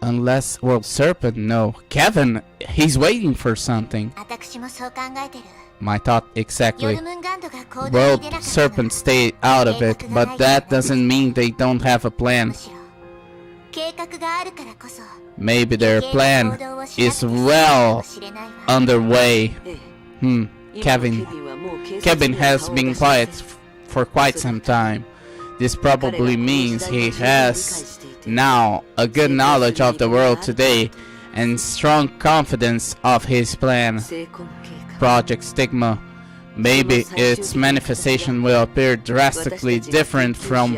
Unless World Serpent, no. Kevin, he's waiting for something. 私もそう考えてる。 My thought ヨ exactly. ルムンガンドが行動に World 出なかったの Serpent stayed out of it, but that doesn't mean they don't have a plan. むしろ計画があるからこそ Maybe their 余計な plan 行動をしなくて is 済むか well もしれないわ。 underway. ええ、 Hmm. 今の Kevin. ケビンはもう警察 Kevin には has 顔を been 出し quiet ません。 for quite some time. This probably means he has now a good knowledge of the world today and strong confidence of his plan. 成功の計画。 Project Stigma. Maybe its manifestation will appear drastically different from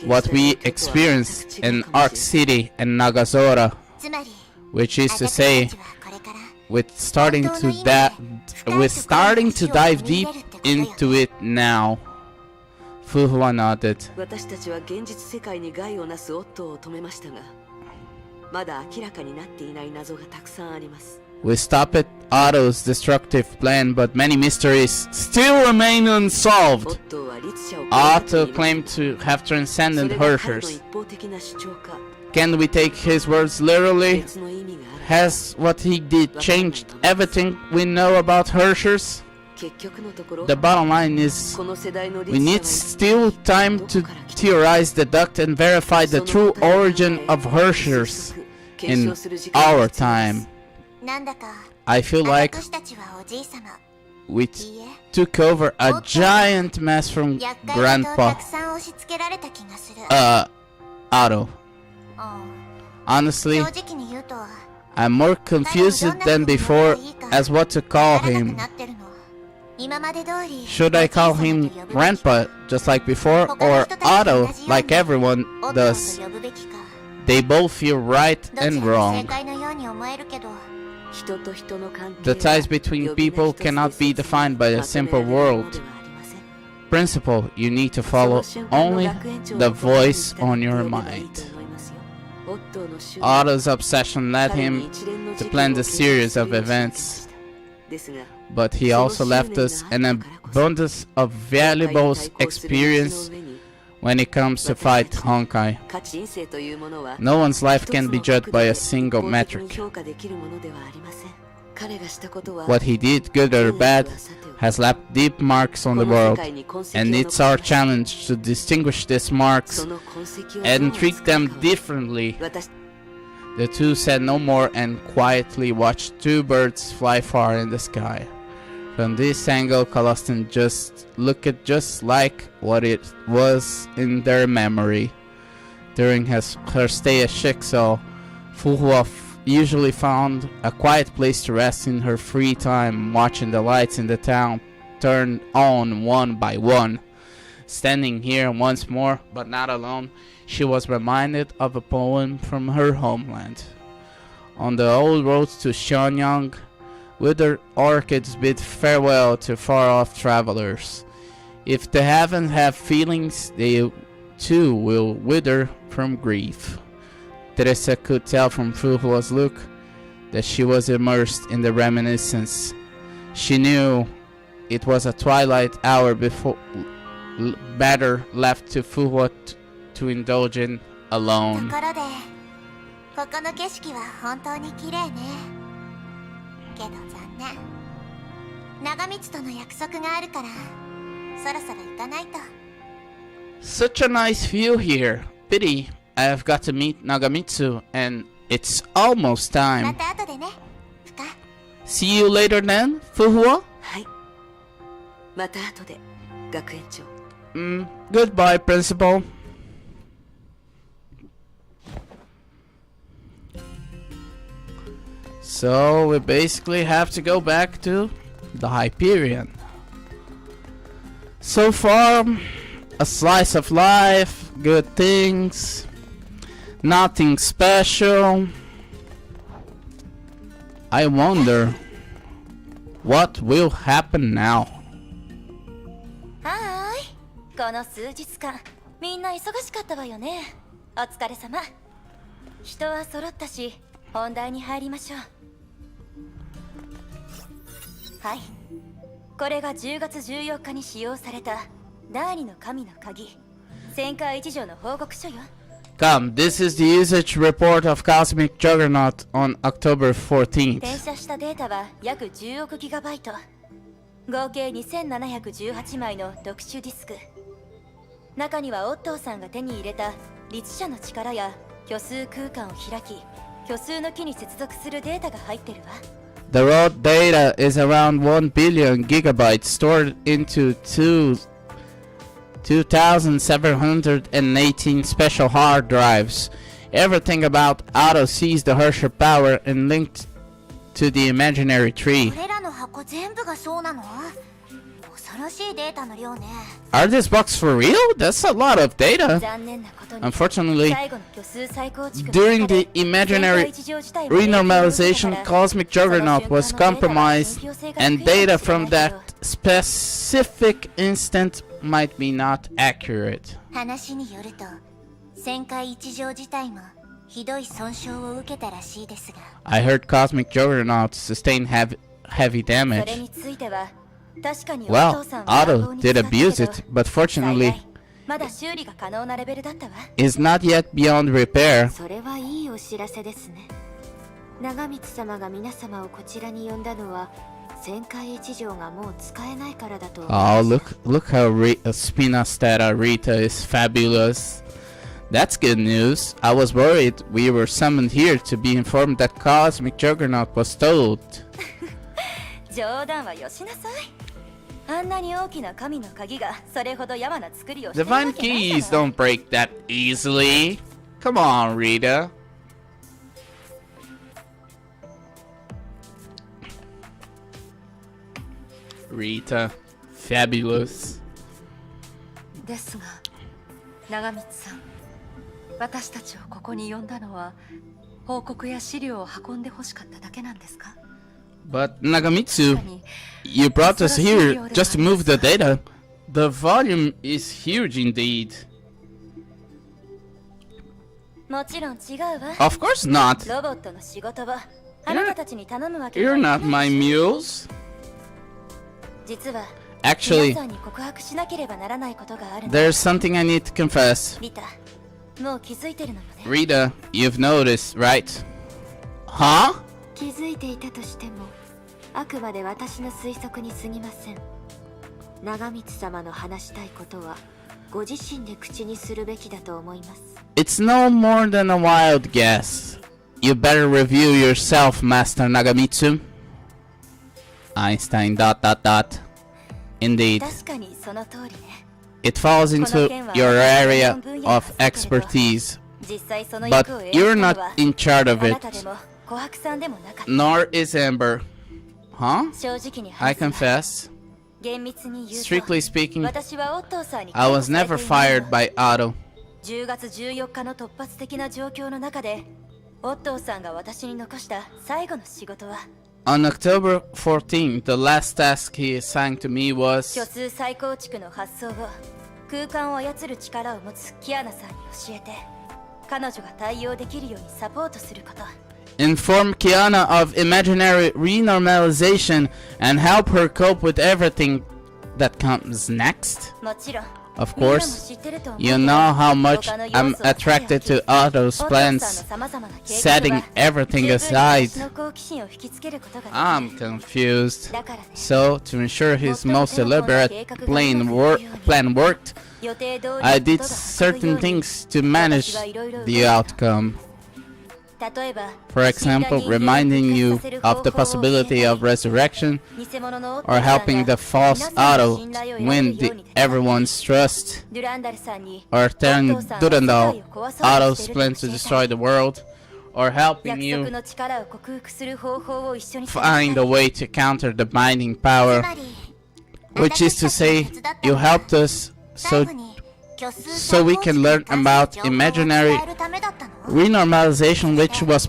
what we experienced in Arc City and Nagazora, つまり which is to 私た say, ちはこれから with starting to dive deep into it now. Fuhua nodded. 私たちは現実世界に害をなすオットーを止めましたが、まだ明らかになっていない謎がたくさんあります。We stopped Otto's destructive plan, but many mysteries still remain unsolved. オットーは律者を Otto claimed to have transcended それが彼の Hershers. 一方的な主張か、 Can we take his words literally? 別の意味がある。 Has what he did changed everything we know about Hershers? 結局のところ、 The bottom line is この世代の we 律 need 者 still は time to theorize, deduct, and verify the true origin of Hershers in our time. なんだか I feel like 私たちはおじいさま we いいえ took over a giant mess from 厄介事をた Grandpa くさん押し付けられた気がする、 Otto. うん、 Honestly, 正直に言うと I'm more confused than before as what to call 慣れなく him. なってるの。今まで通り Should I call him Grandpa just like before, or Otto like everyone オットー does? と呼ぶべきか They both feel right どちら and も正 wrong. 解のように思えるけど、人と人の関係 The ties between people cannot be defined by a simple world. Principle, you need to follow only the voice on your mind. Otto's obsession led him to plan the series of events, but he also left us an abundance of valuable experience when it comes to fight Honkai. No one's life can be judged by a single metric. What he did, good or bad, has left deep marks on the world, and it's our challenge to distinguish these marks and treat them differently. The two said no more and quietly watched two birds fly far in the sky. From this angle, Colostan just looked just like what it was in their memory. During her stay at Shixel, Fuhua usually found a quiet place to rest in her free time, watching the lights in the town turn on one by one. Standing here once more, but not alone, she was reminded of a poem from her homeland. On the old road to Xianyang, withered orchids bid farewell to far-off travelers. If the heavens have feelings, they too will wither from grief. Teresa could tell from Fuhua's look that she was immersed in the reminiscence. She knew it was a twilight hour before better left to Fuhua to indulge in と alone. ころでここの景色は本当に綺麗ね。けど残念、長光との約束があるからそろそろ行かないと。 Such a nice view here. Pity I've got to meet Nagamitsu and it's almost ま time. た後でね、ふか。 See you later then, Fuhua? はい。また後で、学園長。 Goodbye, Principal. So we basically have to go back to the Hyperion. So far, a slice of life, good things, nothing special. I wonder what will happen now. はーい、この数日間みんな忙しかったわよね。お疲れ様。人は揃ったし本題に入りましょう。はい、これが10月14日に使用された第二の神の鍵旋回一条の報告書よ。 Come, this is the usage report of Cosmic Juggernaut on October 14th. 転写したデータは約10億ギガバイト、合計2718枚の特殊ディスク。中にはオットーさんが手に入れた律者の力や虚数空間を開き虚数の木に接続するデータが入ってるわ。 The raw data is around 1 billion gigabytes stored into 2,718 special hard drives. Everything about Otto sees the Hersher power and linked to the imaginary tree. これらの箱全部がそうなの？恐ろしいデータの量ね。 Are these blocks for real? That's a lot of data. 残念なことに Unfortunately, 最後の虚数再構築の during 中で the imaginary 旋回一条自体も renormalization, Cosmic Juggernaut was compromised, and data from that specific instant might be not accurate. 話によると旋回一条自体もひどい損傷を受けたらしいですが I heard Cosmic Juggernaut sustain heavy それ damage. については確かにお Well, 父さんは Otto did abuse it, but 幸 fortunately いまだ修理が可能なレベルだったわ is not yet beyond repair. それはいいお知らせですね。長光様が皆様をこちらに呼んだのは旋回一条がもう使えないからだと思いま Oh, す。 look how Spinastera Rita is fabulous. That's good news. I was worried we were summoned here to be informed that Cosmic Juggernaut was told. 冗談はよしなさいあんなに大きな神の鍵がそれほどやわな作りをしてるわ Divine けない keys じゃない don't break that easily. Come on, Rita. Rita, fabulous. ですが長光さん、私たちをここに呼んだのは報告や資料を運んでほしかっただけなんですか？ But Nagamitsu, you brought us here just to move the data. The volume is huge indeed. もちろん違うわ Of course not. ロボットの仕事はあなたたちに頼むわけに You're はいか not な my いし mules. 実は Actually, 皆さんに告白しなければならないことがあるの there's something I need to confess. リタもう気づいてるのよね Rita, you've noticed, right? Huh? 気づいていたとしてもあくまで私の推測に過ぎません。長光様の話したいことはご自身で口にするべきだと思います。 It's no more than a wild guess. You better review yourself, Master Nagamitsu. Einstein ... Indeed. 確かにその通りね It falls into your area of expertise, 実際その but 役を演 you're じた not のは in charge あ of なたで it, も琥珀さんでもなかった nor is Amber. Huh? 正直に I 話すわ confess. 厳密に言うと Strictly speaking, 私はオットーさんに I was 逮捕 never されてい fired ないの by Otto. 10月14日の突発的な状況の中でオットーさんが私に残した最後の仕事は On October 14th, the last task he assigned to me 虚 was 数再構築の発想を空間を操る力を持つキアナさんに教えて彼女が対応できるようにサポートすること inform Kiana of imaginary renormalization and help her cope with everything that comes next. もちろん Of みんなも course, 知ってると思う you けど know how much 他の要 I'm 素をさえ attracted 置き to Otto's オットーさんの plans, 様々な経験 setting は everything 十分に aside. 私の好奇心を引きつけることができる I'm confused. だからね So, to ensure his most elaborate plan worked, 予定通りの I こと did が運ぶよ certain うに things to manage 私はいろいろ動い the た outcome. 例えば For example, reminding you of the possibility of resurrection, 偽物のオット or ーさん helping が the false 皆さんの Otto 信頼を得る win よう the, に手伝う everyone's trust, デュランダルさんに or turn オットーさんは世界 Durandal を壊そうとし Otto's ている plan と to 教え destroy た the world, or helping 約束 you の力を克服する方法を一緒に find a 探 way to counter the binding つ power, まり which is to say, you helped us 最 so 後に虚数 so we can learn 再構築に関 about する情報を伝 imaginary えるためだったの renormalization, which was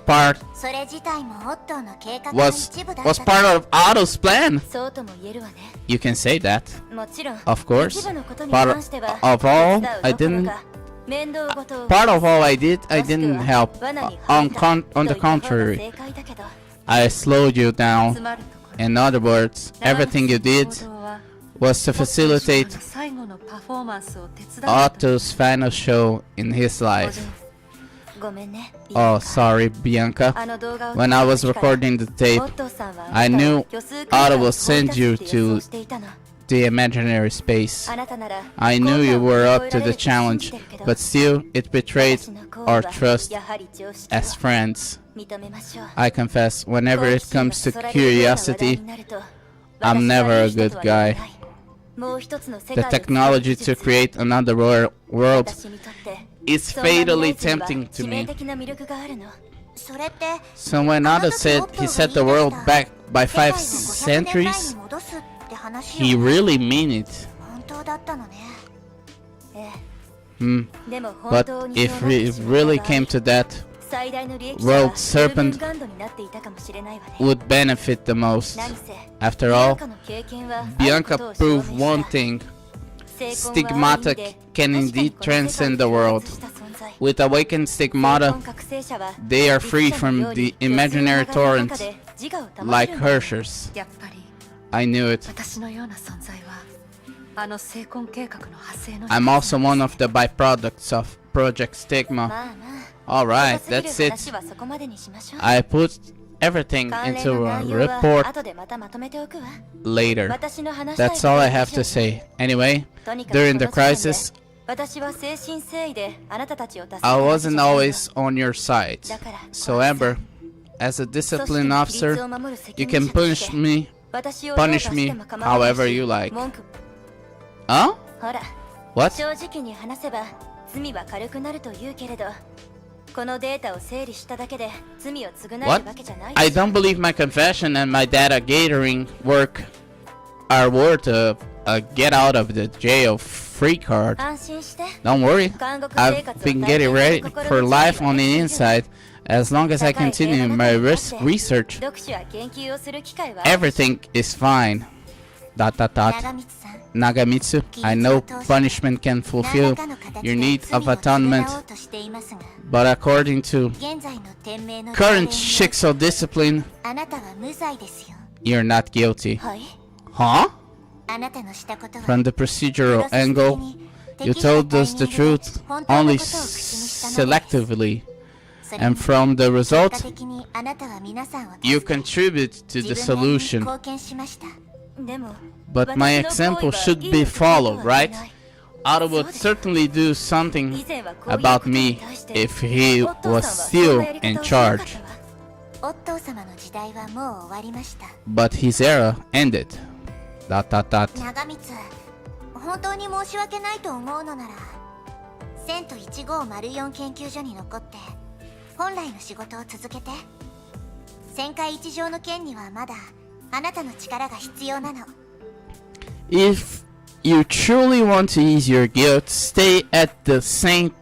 それ自体もオットーの計画の was 一部だっ was た part of Otto's plan. そうとも言えるわね You can say that. もちろん Of course. 一部のことに Part 関しては of all, 手伝う I どころ didn't. か面倒ごとを Part of all I did, I もしくは didn't help. 罠に入った On と the 言った方が contrary, 正解だけど I slowed you つ down. まるところ In other words, everything you did 行動は was to オットー少 facilitate 女の最後のパフォーマンスを手伝う Otto's final show in his 個 life. 人ごめんね Oh, sorry, Bianca. あの動画を When I was recording the オ tape, ットーさんは I knew 虚数 Otto 空間 will を send 追 you い出すって予 to 想していたの the imaginary space. あなたなら I knew you were up to the challenge, but still, it betrayed 私の行為 our は trust やはり常識を as friends. 認めましょう I confess, whenever it 好奇心 comes が to そそられるような話題 curiosity, になると I'm 私は never a いい人 good とは言え guy. ないもう一つの世 The 界を作る technology 技 to 術 create another world 私にとって is そんな未 fatally 来人は tempting to 致命 me. 的な魅力があるのそれって So when Otto said he set the world back by 5 centuries, 戻すって話 he よ really mean it. 本当だったのねえ Hmm. えでも本 But 当に if そうなって it しまった really 場合 came to that, 最大の利益者 World はヨルムン Serpent ガンドになっていたかもしれないわね。 would benefit the most. 何せ After ビア all, ンカの経験はある Bianca ことを証明 proved した one thing. 成婚はある意味 Stigmata で can 確かに indeed この世界 transcend the を world. 超越した存在。 With awakened 成 Stigmata, 婚覚醒者は they are 理 free 屈者のよ from う the に imaginary 血の流れの中 torrents で自我を保てる like んだ。 Hershers. やっぱり I knew it. 私のような存在はあの成婚計画の派生の I'm also one of the byproducts of Project Stigma. まあまあ Alright, 細かす that's ぎる it. 話はそこまでにしましょう。 I put everything 関連 into の a 内容は report 後でまたまとめておくわ。 later. 私の話したい That's all I have to say. Anyway, とにかく during こ the の時点で crisis, 私は誠心誠意であなたたちを助け I たわけ wasn't じゃないわ。 always on your side. だから So Amber, as a 組織 disciplined の規律 officer, を守る責 you 任 can 者と punish して me, 私をどう punish かして me も構わないし however you like. 文句 Huh? ほら What? 正直に話せば罪は軽くなると言うけれどこのデータを整理しただけで罪を償える What? わけじゃない I でしょ。 don't believe my confession and my data gathering work are worth a get out of the jail free card. 安心して Don't worry, 監獄生 I've 活を been 体 getting 験 ready する心 for の life 準 on 備 the は十分 inside as long as I 高い平 continue 和 my な中に立って research. 読書や研究をする機会はあるし Everything is fine. Dot dot dot. 長光さん Nagamitsu, I know punishment can 何 fulfill らかの形 your で need 罪 of を償 atonement, おうとしていますが but according to 現在の天命の current 条例に Shikso discipline, あなたは無罪ですよ。 you're not guilty. はい。 Huh? あなたのしたことは From the procedural angle, you told us the truth only selectively, それに and from the 結 result, 果的にあなたは皆さんを you 助け contribute to 自 the 分なりに solution. 貢献しました。でも But my 私の example 行為は should いい be ことだとは followed, 言え right? ない Otto would certainly do something 以前はこういう about ことに me 対して if he お父 was さんはそんなや still り方 in をしなかった charge. オットー様の時代はもう終わりました。 But his era ended. Dot dot dot. 長光、本当に申し訳ないと思うのなら、1000と1504研究所に残って本来の仕事を続けて。旋回一条の件にはまだあなたの力が必要なの。 If you truly want to ease your guilt, stay at the Saint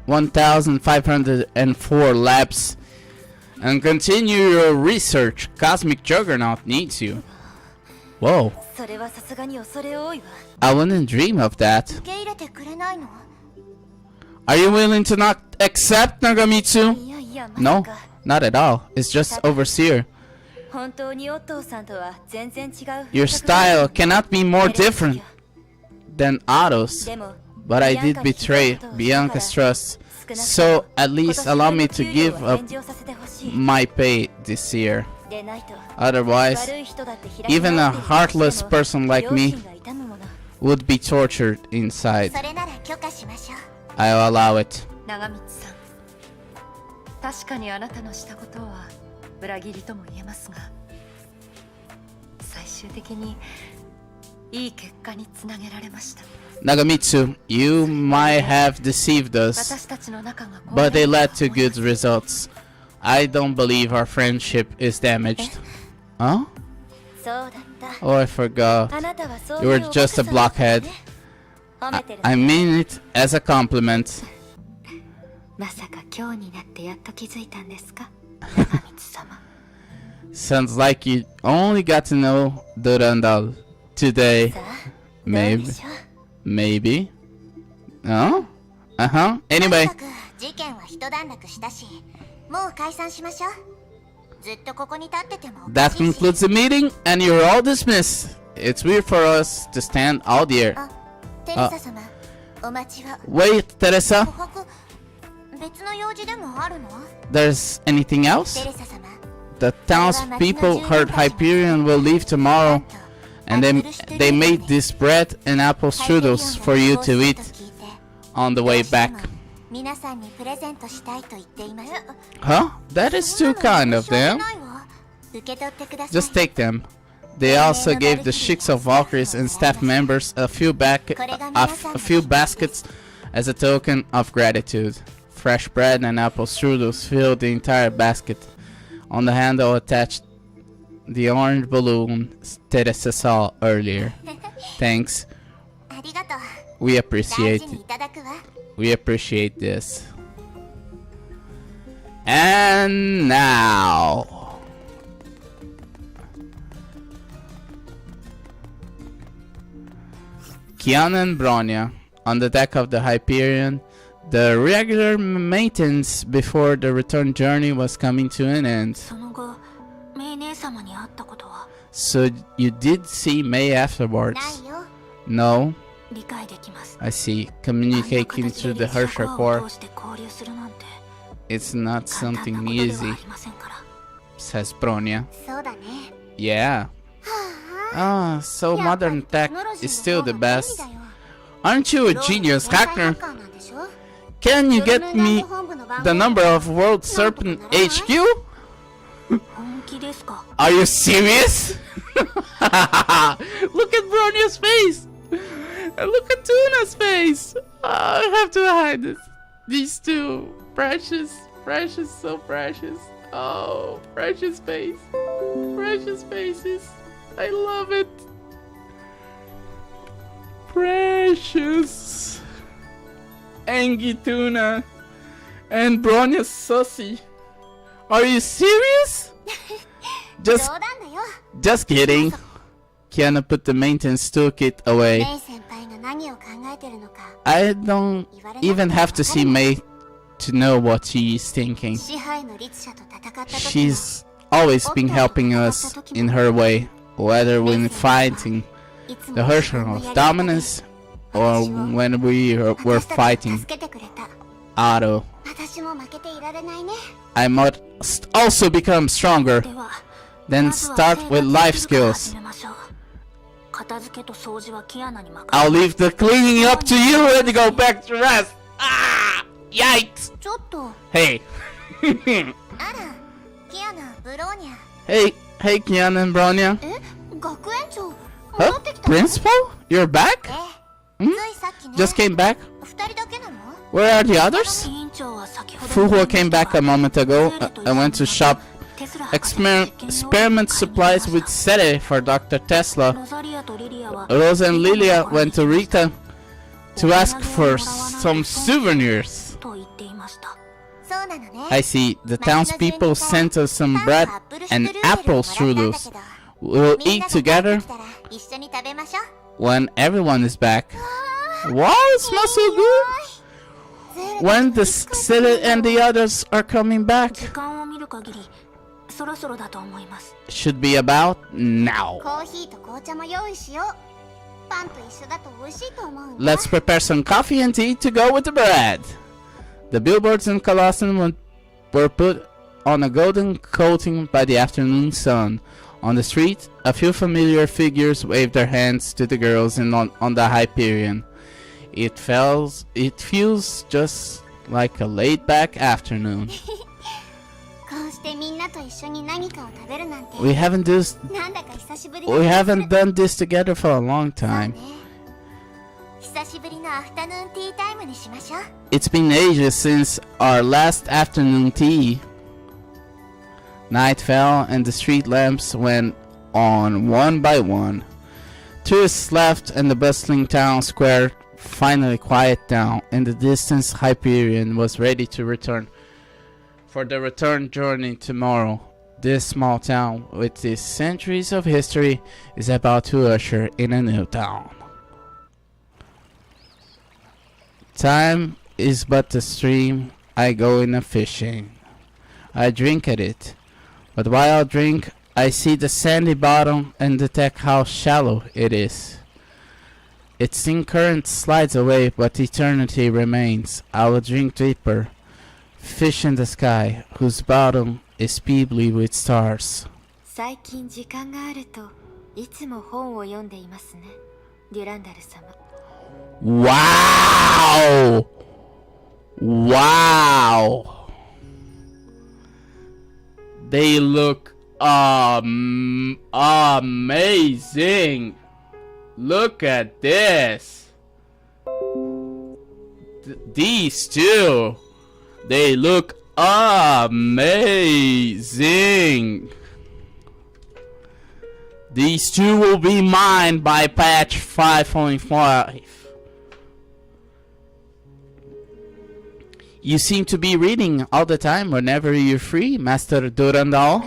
1504 labs and continue your research. Cosmic Juggernaut needs you. Whoa, それはさすがに恐れ多いわ。 I wouldn't dream of that. 受け入れてくれないの？ Are you willing to not accept, Nagamitsu? いやいや、まさ No, か not at all. It's just overseer. 本当にオットーさんとは全然違う Your style cannot be more different than Otto's. でも But I did betray Bianca's trust, so at least allow me to give up my pay this year. でないと Otherwise, 悪い人だって開き even 直 a っているとしても heartless person like 良 me 心が痛むもの。 would be tortured inside. それなら許可しましょう。 I'll allow it. 長光さん、確かにあなたのしたことは裏切りとも言えますが、最終的にいい結果につなげられました。 Nagamitsu, you might have deceived us, 私たちの仲が but they led to good results. I don't believe our friendship is damaged. Huh? そうだった。 Oh, I forgot. あなたはそう You いう were just a おバカさんだ blockhead. ね。褒めてる I mean it as a compliment. まさか今日になってやっと気づいたんですか、長光様。 Sounds like you only got to know Durandal today. さあ、どう Maybe. でしょう。 Maybe. Oh? Uh-huh. とに Anyway, かく事件は一段落したし、もう解散しましょう。ずっとここに立っててもおか that しいし。 concludes the meeting, and you're all dismissed. It's weird for us to stand out here. あ、テレサ様、お待ちは。 Wait, Teresa, 琥珀、別の用事でもあるの？ there's anything テ else? レサ様、 The townspeople heard Hyperion will leave tomorrow, and they made this bread and apple strudels for you to eat on the way back. 皆さんにプレゼントしたいと言っています。 Huh? That is too kind of them. 受け取ってください。 Just take them. They also gave the Shicks of Valkyries and staff members a few baskets as a token of gratitude. Fresh bread and apple strudels filled the entire basket. On the handle attached the orange balloon Teresa saw earlier. Thanks. ありがとう。 We 大 appreciate 事に it. いただくわ。 We appreciate this. And now, Kiana and Bronya on the deck of the Hyperion. The regular maintenance before the return journey was coming to an end. その後メイ姉様に会ったことは So you did see May afterwards? ないよ。 No? 理解できます。 I see. Communicating through the Hersher を core. 通して交流するなんて It's not 簡単な something ことでは easy, ありませんから。 says Bronya. そうだね。 Yeah. は Ah, so あ。やっぱり modern テ tech クノロジ is ー still の the 方が便利 best. だよ。 Aren't you a ローズ genius 天才ハ hacker? ッカーなんでしょ Can you ヨル get ムンガン me ド本部の番号 the number of World Serpent HQ? 本気ですか Are you serious? Look at Bronya's face! And look at Tuna's face! I have to hide this. These two. Precious. Precious, so precious. Oh, precious face. Precious faces. I love it. Precious. Angie Tuna. And Bronya's sussy. Are you serious? 冗 Just 談だよ。 Just kidding. Kiana put the maintenance toolkit メ away. イ先輩が何を考えてるのか I don't even have to see May to know what she's thinking. 支配の律者と戦った時も She's always been helping us in her way, whether when fighting いつも the Hersher of dominance or when we were 私たちを fighting 助けてくれた。 Otto. 私も負けていられないね。 I must also become stronger. では Then まずは start 生 with 活 life スキルから skills. 始めましょう。片付けと掃除はキアナに任 I'll せ leave the cleaning up to you and go back to rest. Ah! Yikes! ちょっと Hey. あらキアナブローニャ Hey, Kiana and Bronya. え学園長 Huh? 戻ってきたの Principal? You're back? ええついさっきね Just came back? 二人だけなの Where are the others? 委員長は先ほど Fuhua came back a moment ago. I went to shop テスラ博士の実験用 experiment 品を買い supplies に with Sere for Dr. Tesla. ロザリアとリリアは Rose and Lilia went to Rita to ask for some souvenirs. と言っていましたそうなのね I see. The townspeople sent us some bread and apple strudels. We'll みん eat なが帰って together きたら一緒に食べましょう when everyone is back. Wow, it smells so good! When the Sere and the others are coming back. 時間を見る限りそろそろだと思います Should be about now. コーヒーと紅茶も用意しようパンと一緒だと美味しいと思うんだ Let's prepare some coffee and tea to go with the bread. The billboards in Colossum were put on a golden coating by the afternoon sun. On the street, a few familiar figures waved their hands to the girls on the Hyperion. It feels just like a laid-back afternoon. こうしてみんなと一緒に何かを食べるなんて We haven'tなんだか久しぶり done this together for a long そう time. ね久しぶりのアフタヌーンティータイムにしましょう It's been ages since our last afternoon tea. Night fell and the street lamps went on one by one. Tourists left and the bustling town square finally quieted down. In the distance, Hyperion was ready to return for the return journey tomorrow. This small town, with its centuries of history, is about to usher in a new town. Time is but a stream, I go in a fishing. I drink at it, but while I drink, I see the sandy bottom and detect how shallow it is. Its thin current slides away, but eternity remains. I will drink deeper, fish in the sky, whose bottom is pebbly with stars. 最近時間があるといつも本を読んでいますねデュランダル様 Wow! Wow! They look amazing! Look at this! These two! They look amazing! These two will be mine by patch 5.5. You seem to be reading all the time whenever you're free, Master Durandal.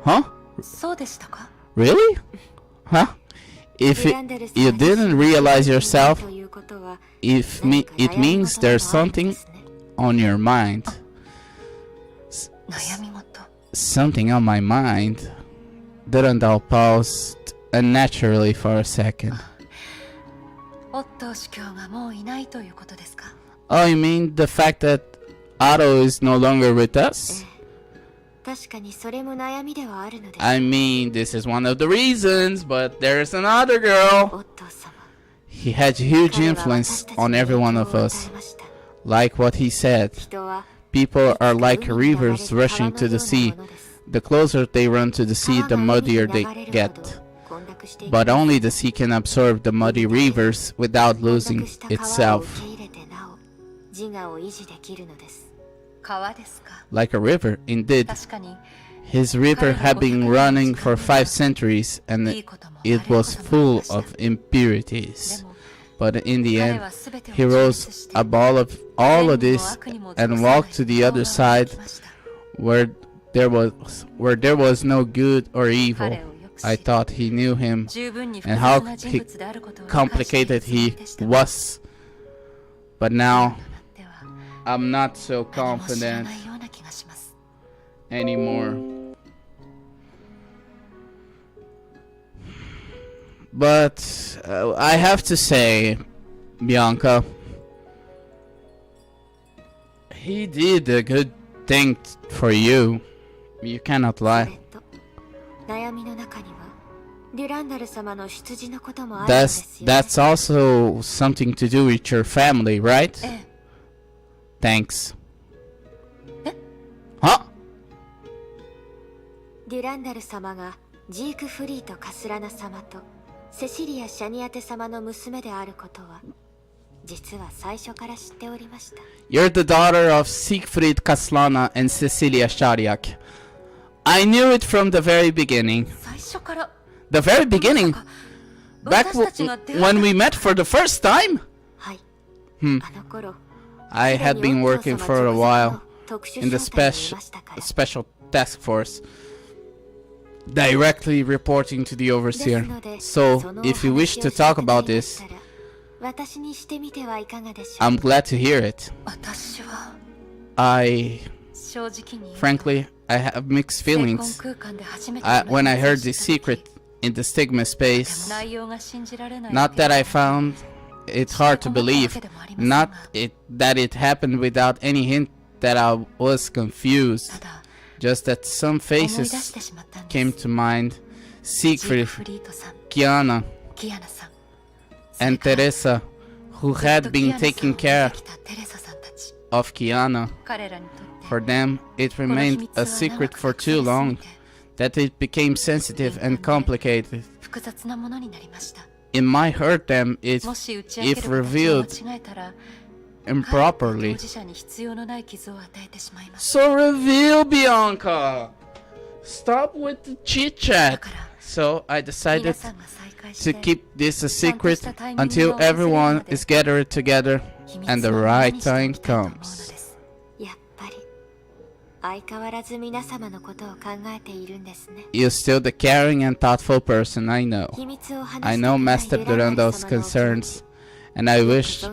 Huh? そうでしたか？ Really? Huh? If you didn't realize yourself, it means there's something on your mind. 悩み事。 Something on my mind. Durandal paused unnaturally for a second. オットー司教がもういないということですか？ Oh, you mean the fact that Otto is no longer with us? 確かにそれも悩みではあるのです。 I mean, this is one of the reasons, but there's another girl. オットー様。 He had huge influence on every one of us. Like what he said, 人は people are like rivers rushing to the sea. The closer they run to the sea, the muddier they get. But only the sea can absorb the muddy rivers without losing itself. 自我を維持できるのです。 川ですか？ Like a river, indeed. 確かに His river had been running for 5 centuries and it was full of impurities. But in the end, he rose above all of this and walked to the other side where there was no good or evil. I thought he knew him and how complicated he was. But now, I'm not so confident anymore. But I have to say, Bianca, he did a good thing for you. You cannot lie. 悩みの中にはデュランダル様の出自のこともあるんですよ。 That's also something to do with your family, right? ええ。 Thanks. Huh? デュランダル様がジークフリート・カスラナ様とセシリア・シャニアテ様の娘であることは実は最初から知っておりました。 You're the daughter of Siegfried Kaslana and Cecilia Shariak. I knew it from the very beginning. 最初から。 The very beginning? Back when we met for the first time? はい。 Hmm. あの頃 I had been working for a while in the special task force, directly reporting to the overseer. So, if you wish to talk about this, 私にしてみてはいかがでしょう。 I'm glad to hear it. 私は Frankly, I have mixed feelings. When I heard the secret in the stigma space, not that I found it hard to believe, not that it happened without any hint that I was confused, just that some faces came to mind. Siegfried, Kiana, and Teresa, who had been taking care of Kiana. For them, it remained a secret for too long, that it became sensitive and complicated. It might hurt them if revealed improperly. So reveal, Bianca! Stop with the chit chat! So I decided to keep this a secret until everyone is gathered together and the right time comes. やっぱり相変わらず皆様のことを考えているんですね。 You're still the caring and thoughtful person I know. I know Master Durandal's concerns, and I wish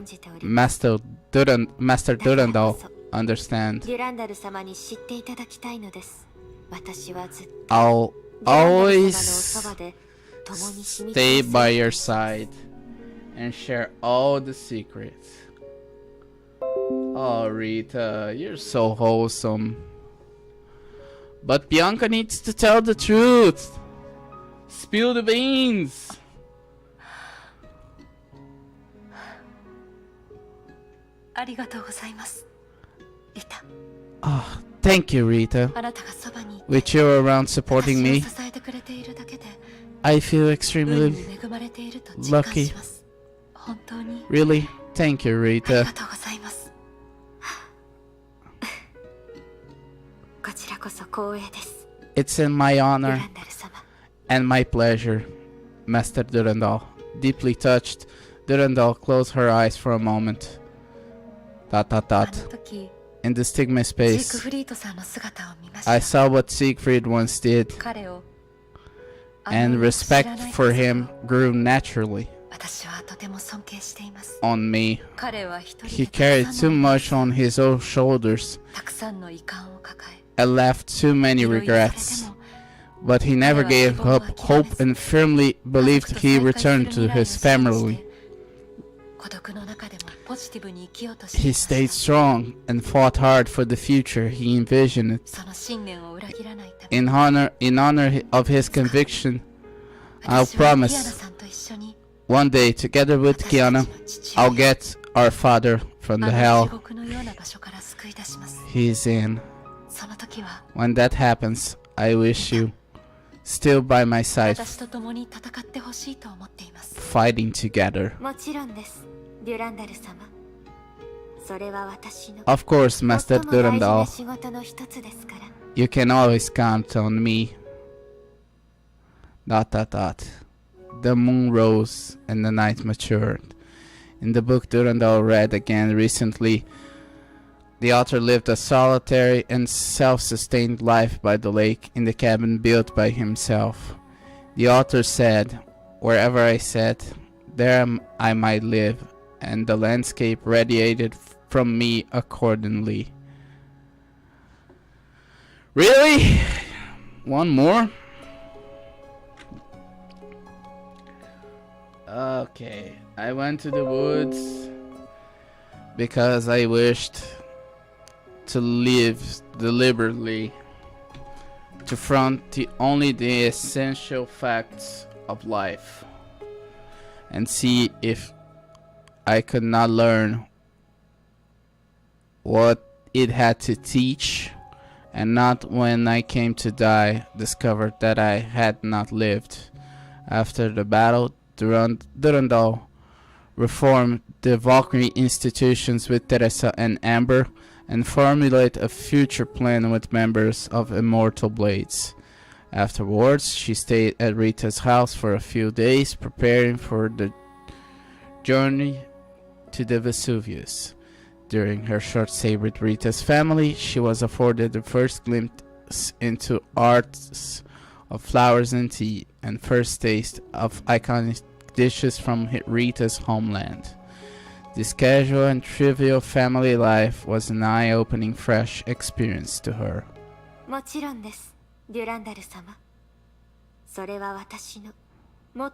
Master Durandal understand. デュランダル様に知っていただきたいのです。私はずっと I'll デュランダル様のお always そばで共に秘密を stay by your side and share all the secrets. Oh, Rita, you're so wholesome. But Bianca needs to tell the truth. Spill the beans. ありがとうございます。リタ。 Oh, thank you, Rita. あなたがそばにいて With you around supporting 私 me, を支えてくれているだけで I feel 運 extremely に恵まれていると実感します。本当に really. Thank you, あり Rita. がとうございます。こちらこそ光栄です。 It's in my デュ honor ランダル様。 and my pleasure, Master Durandal. Deeply touched, Durandal closed her eyes for a moment. Dot dot あの dot. 時 in the stigma ジーク space. フリートさんの姿を見まし I た。 saw what Siegfried once did, 彼を and あの知ら respect ない for はず him grew naturally 私はとても尊敬しています。 on me. 彼は一人 He で carried た too く much on his own shoulders たくさんの遺憾を抱え、 and left too many いろいろされて regrets. も But he never gave up hope and firmly believed he returned to his family. 孤独の中でもポジティブに生きようとして He いました。 stayed strong and fought hard for the future he envisioned. その信念を裏切らないため In honor of his conviction, I'll 私はキアナ promise さんと一緒に one day, together with 私たち Kiana, の父 I'll 親 get our father from あ the の地 hell 獄のような場所から救い出します。 he's in. その時は When that happens, I wish you still by my side, 私と共に戦ってほしいと思っています。 fighting together. もちろんです、デュランダル様。それは私の Of course, 最 Master も大事な Durandal, 仕事の一つですから。 you can always count on me. ... The moon rose and the night matured. In the book Durandal read again recently, the author lived a solitary and self-sustained life by the lake in the cabin built by himself. The author said, "Wherever I sat, there I might live, and the landscape radiated from me accordingly." Really? One more? Okay, I went to the woods because I wished to live deliberately, to front only the essential facts of life, and see if I could not learn what it had to teach, and not when I came to die discovered that I had not lived. After the battle, Durandal reformed the Valkyrie institutions with Teresa and Amber, and formulate a future plan with members of Immortal Blades. Afterwards, she stayed at Rita's house for a few days, preparing for the journey to the Vesuvius. During her short stay with Rita's family, she was afforded the first glimpse into arts of flowers and tea, and first taste of iconic dishes from Rita's homeland. This casual and trivial family life was an eye-opening, fresh experience to her. もちろんです、デュランダル様。それは私の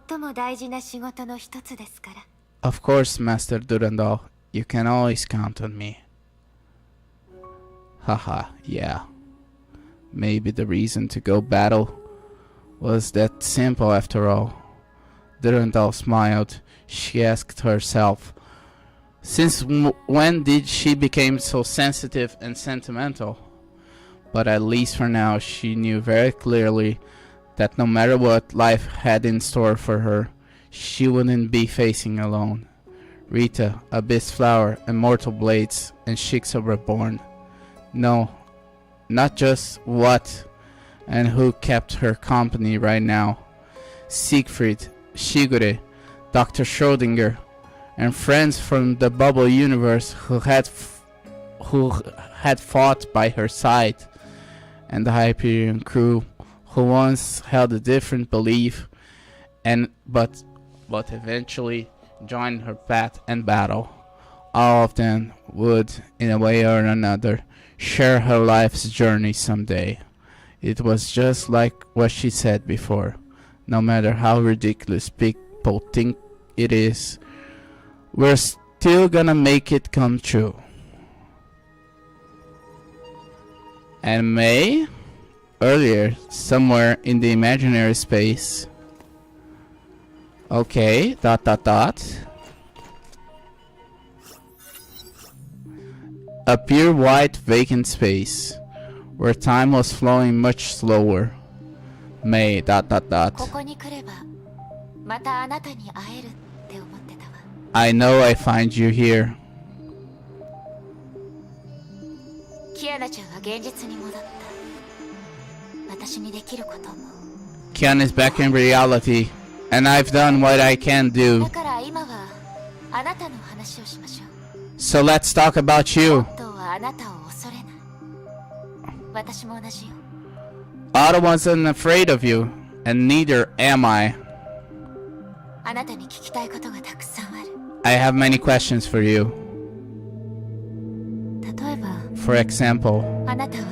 最も大事な仕事の一つですから。Of course, Master Durandal, you can always count on me. Haha, yeah. Maybe the reason to go battle was that simple after all. Durandal smiled. She asked herself, since when did she become so sensitive and sentimental? But at least for now, she knew very clearly that no matter what life had in store for her, she wouldn't be facing alone. Rita, Abyss Flower, Immortal Blades, and Shiksa were born. No, not just what and who kept her company right now. Siegfried, Shigure, Dr. Schrödinger, and friends from the Bubble Universe who had fought by her side, and the Hyperion crew who once held a different belief, but eventually joined her path and battle. All of them would, in a way or another, share her life's journey someday. It was just like what she said before. No matter how ridiculous people think it is, we're still gonna make it come true. And May, earlier, somewhere in the imaginary space. Okay, ... A pure white vacant space, where time was flowing much slower. May ... ここに来ればまたあなたに会えるって思ってたわ。 I know I find you here. キアナちゃんは現実に戻った。私にできることも。Kian is back in reality, and I've done what I can だ do. から今はあなたの話をしましょう。 So let's talk about you. 本当はああなたを恐れない。私も同じよ。 Otto wasn't afraid of you, and neither am I. あなたに聞きたいことがたくさんある。 I have many questions for you. 例えば、 For example, あなたは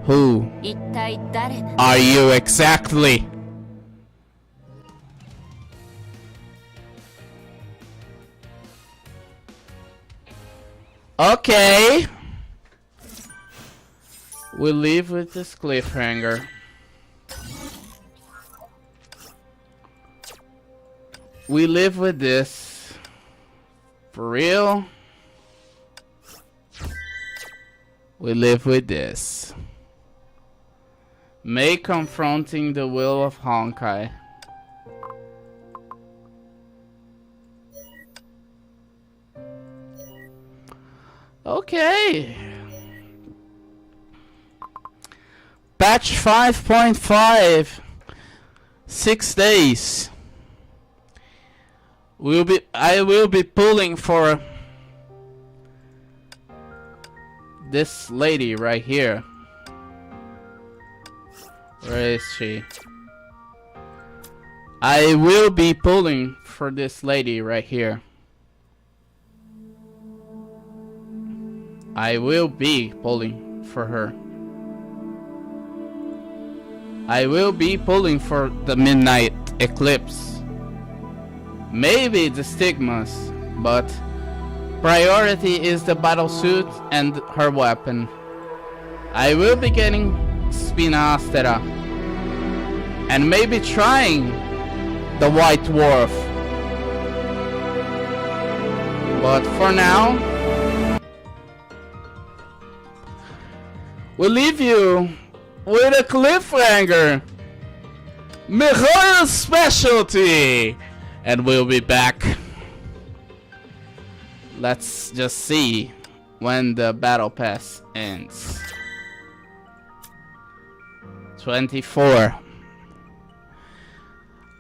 who 一体誰なの？ are you exactly? Okay. We'll leave with this cliffhanger. We live with this. For real? We live with this. May confronting the will of Honkai. Okay. Patch 5.5. 6 days. I will be pulling for this lady right here. Where is she? I will be pulling for this lady right here. I will be pulling for her. I will be pulling for the midnight eclipse. Maybe the stigmas, but priority is the battle suit and her weapon. I will be getting Spinastera and maybe trying the White Dwarf. But for now, we'll leave you with a cliffhanger. Mihoyo's specialty! And we'll be back. Let's just see when the battle pass ends. 24.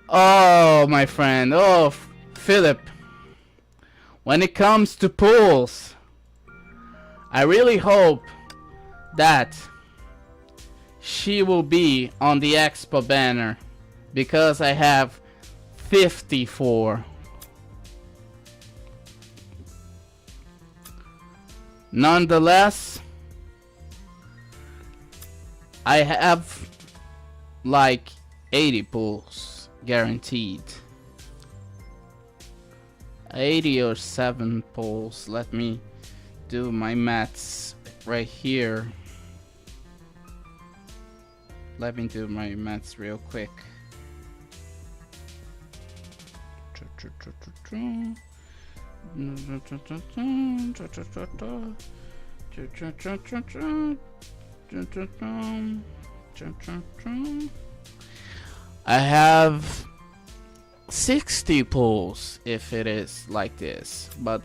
Oh, my friend. Oh, Philip. When it comes to pools, I really hope that she will be on the Expo banner, because I have 54. Nonetheless, I have like 80 pulls guaranteed. 80 or 7 pulls. Let me do my maths right here. Let me do my maths real quick. I have 60 pulls if it is like this, but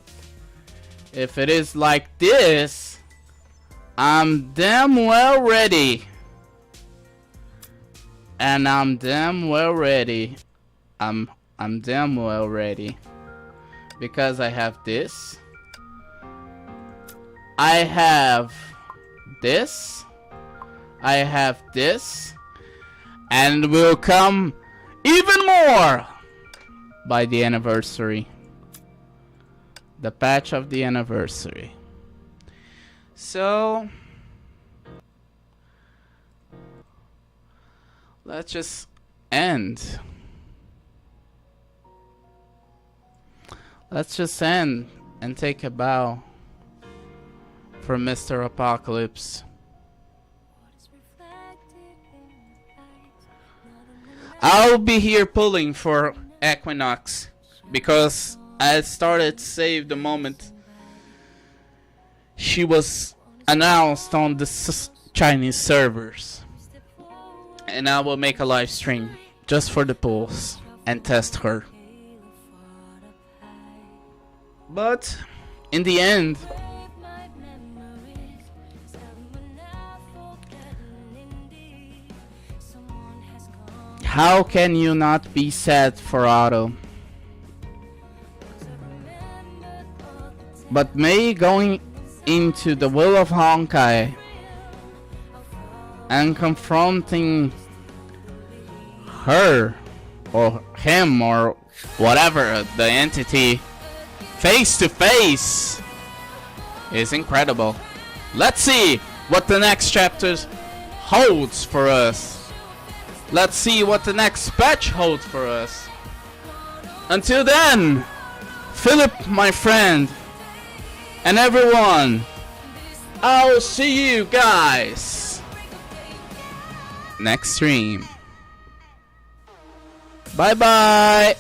if it is like this, I'm damn well ready. And I'm damn well ready. I'm damn well ready, because I have this, I have this, I have this, and will come even more by the anniversary, the patch of the anniversary. So let's just end. Let's just end and take a bow for Mr. Apocalypse. I'll be here pulling for Equinox, because I started to save the moment she was announced on the Chinese servers. And I will make a live stream just for the pulls and test her. But in the end, how can you not be sad for Otto? But May going into the will of Honkai and confronting her or him or whatever the entity face to face is incredible. Let's see what the next chapters holds for us. Let's see what the next patch holds for us. Until then, Philip, my friend, and everyone, I'll see you guys next stream. Bye bye.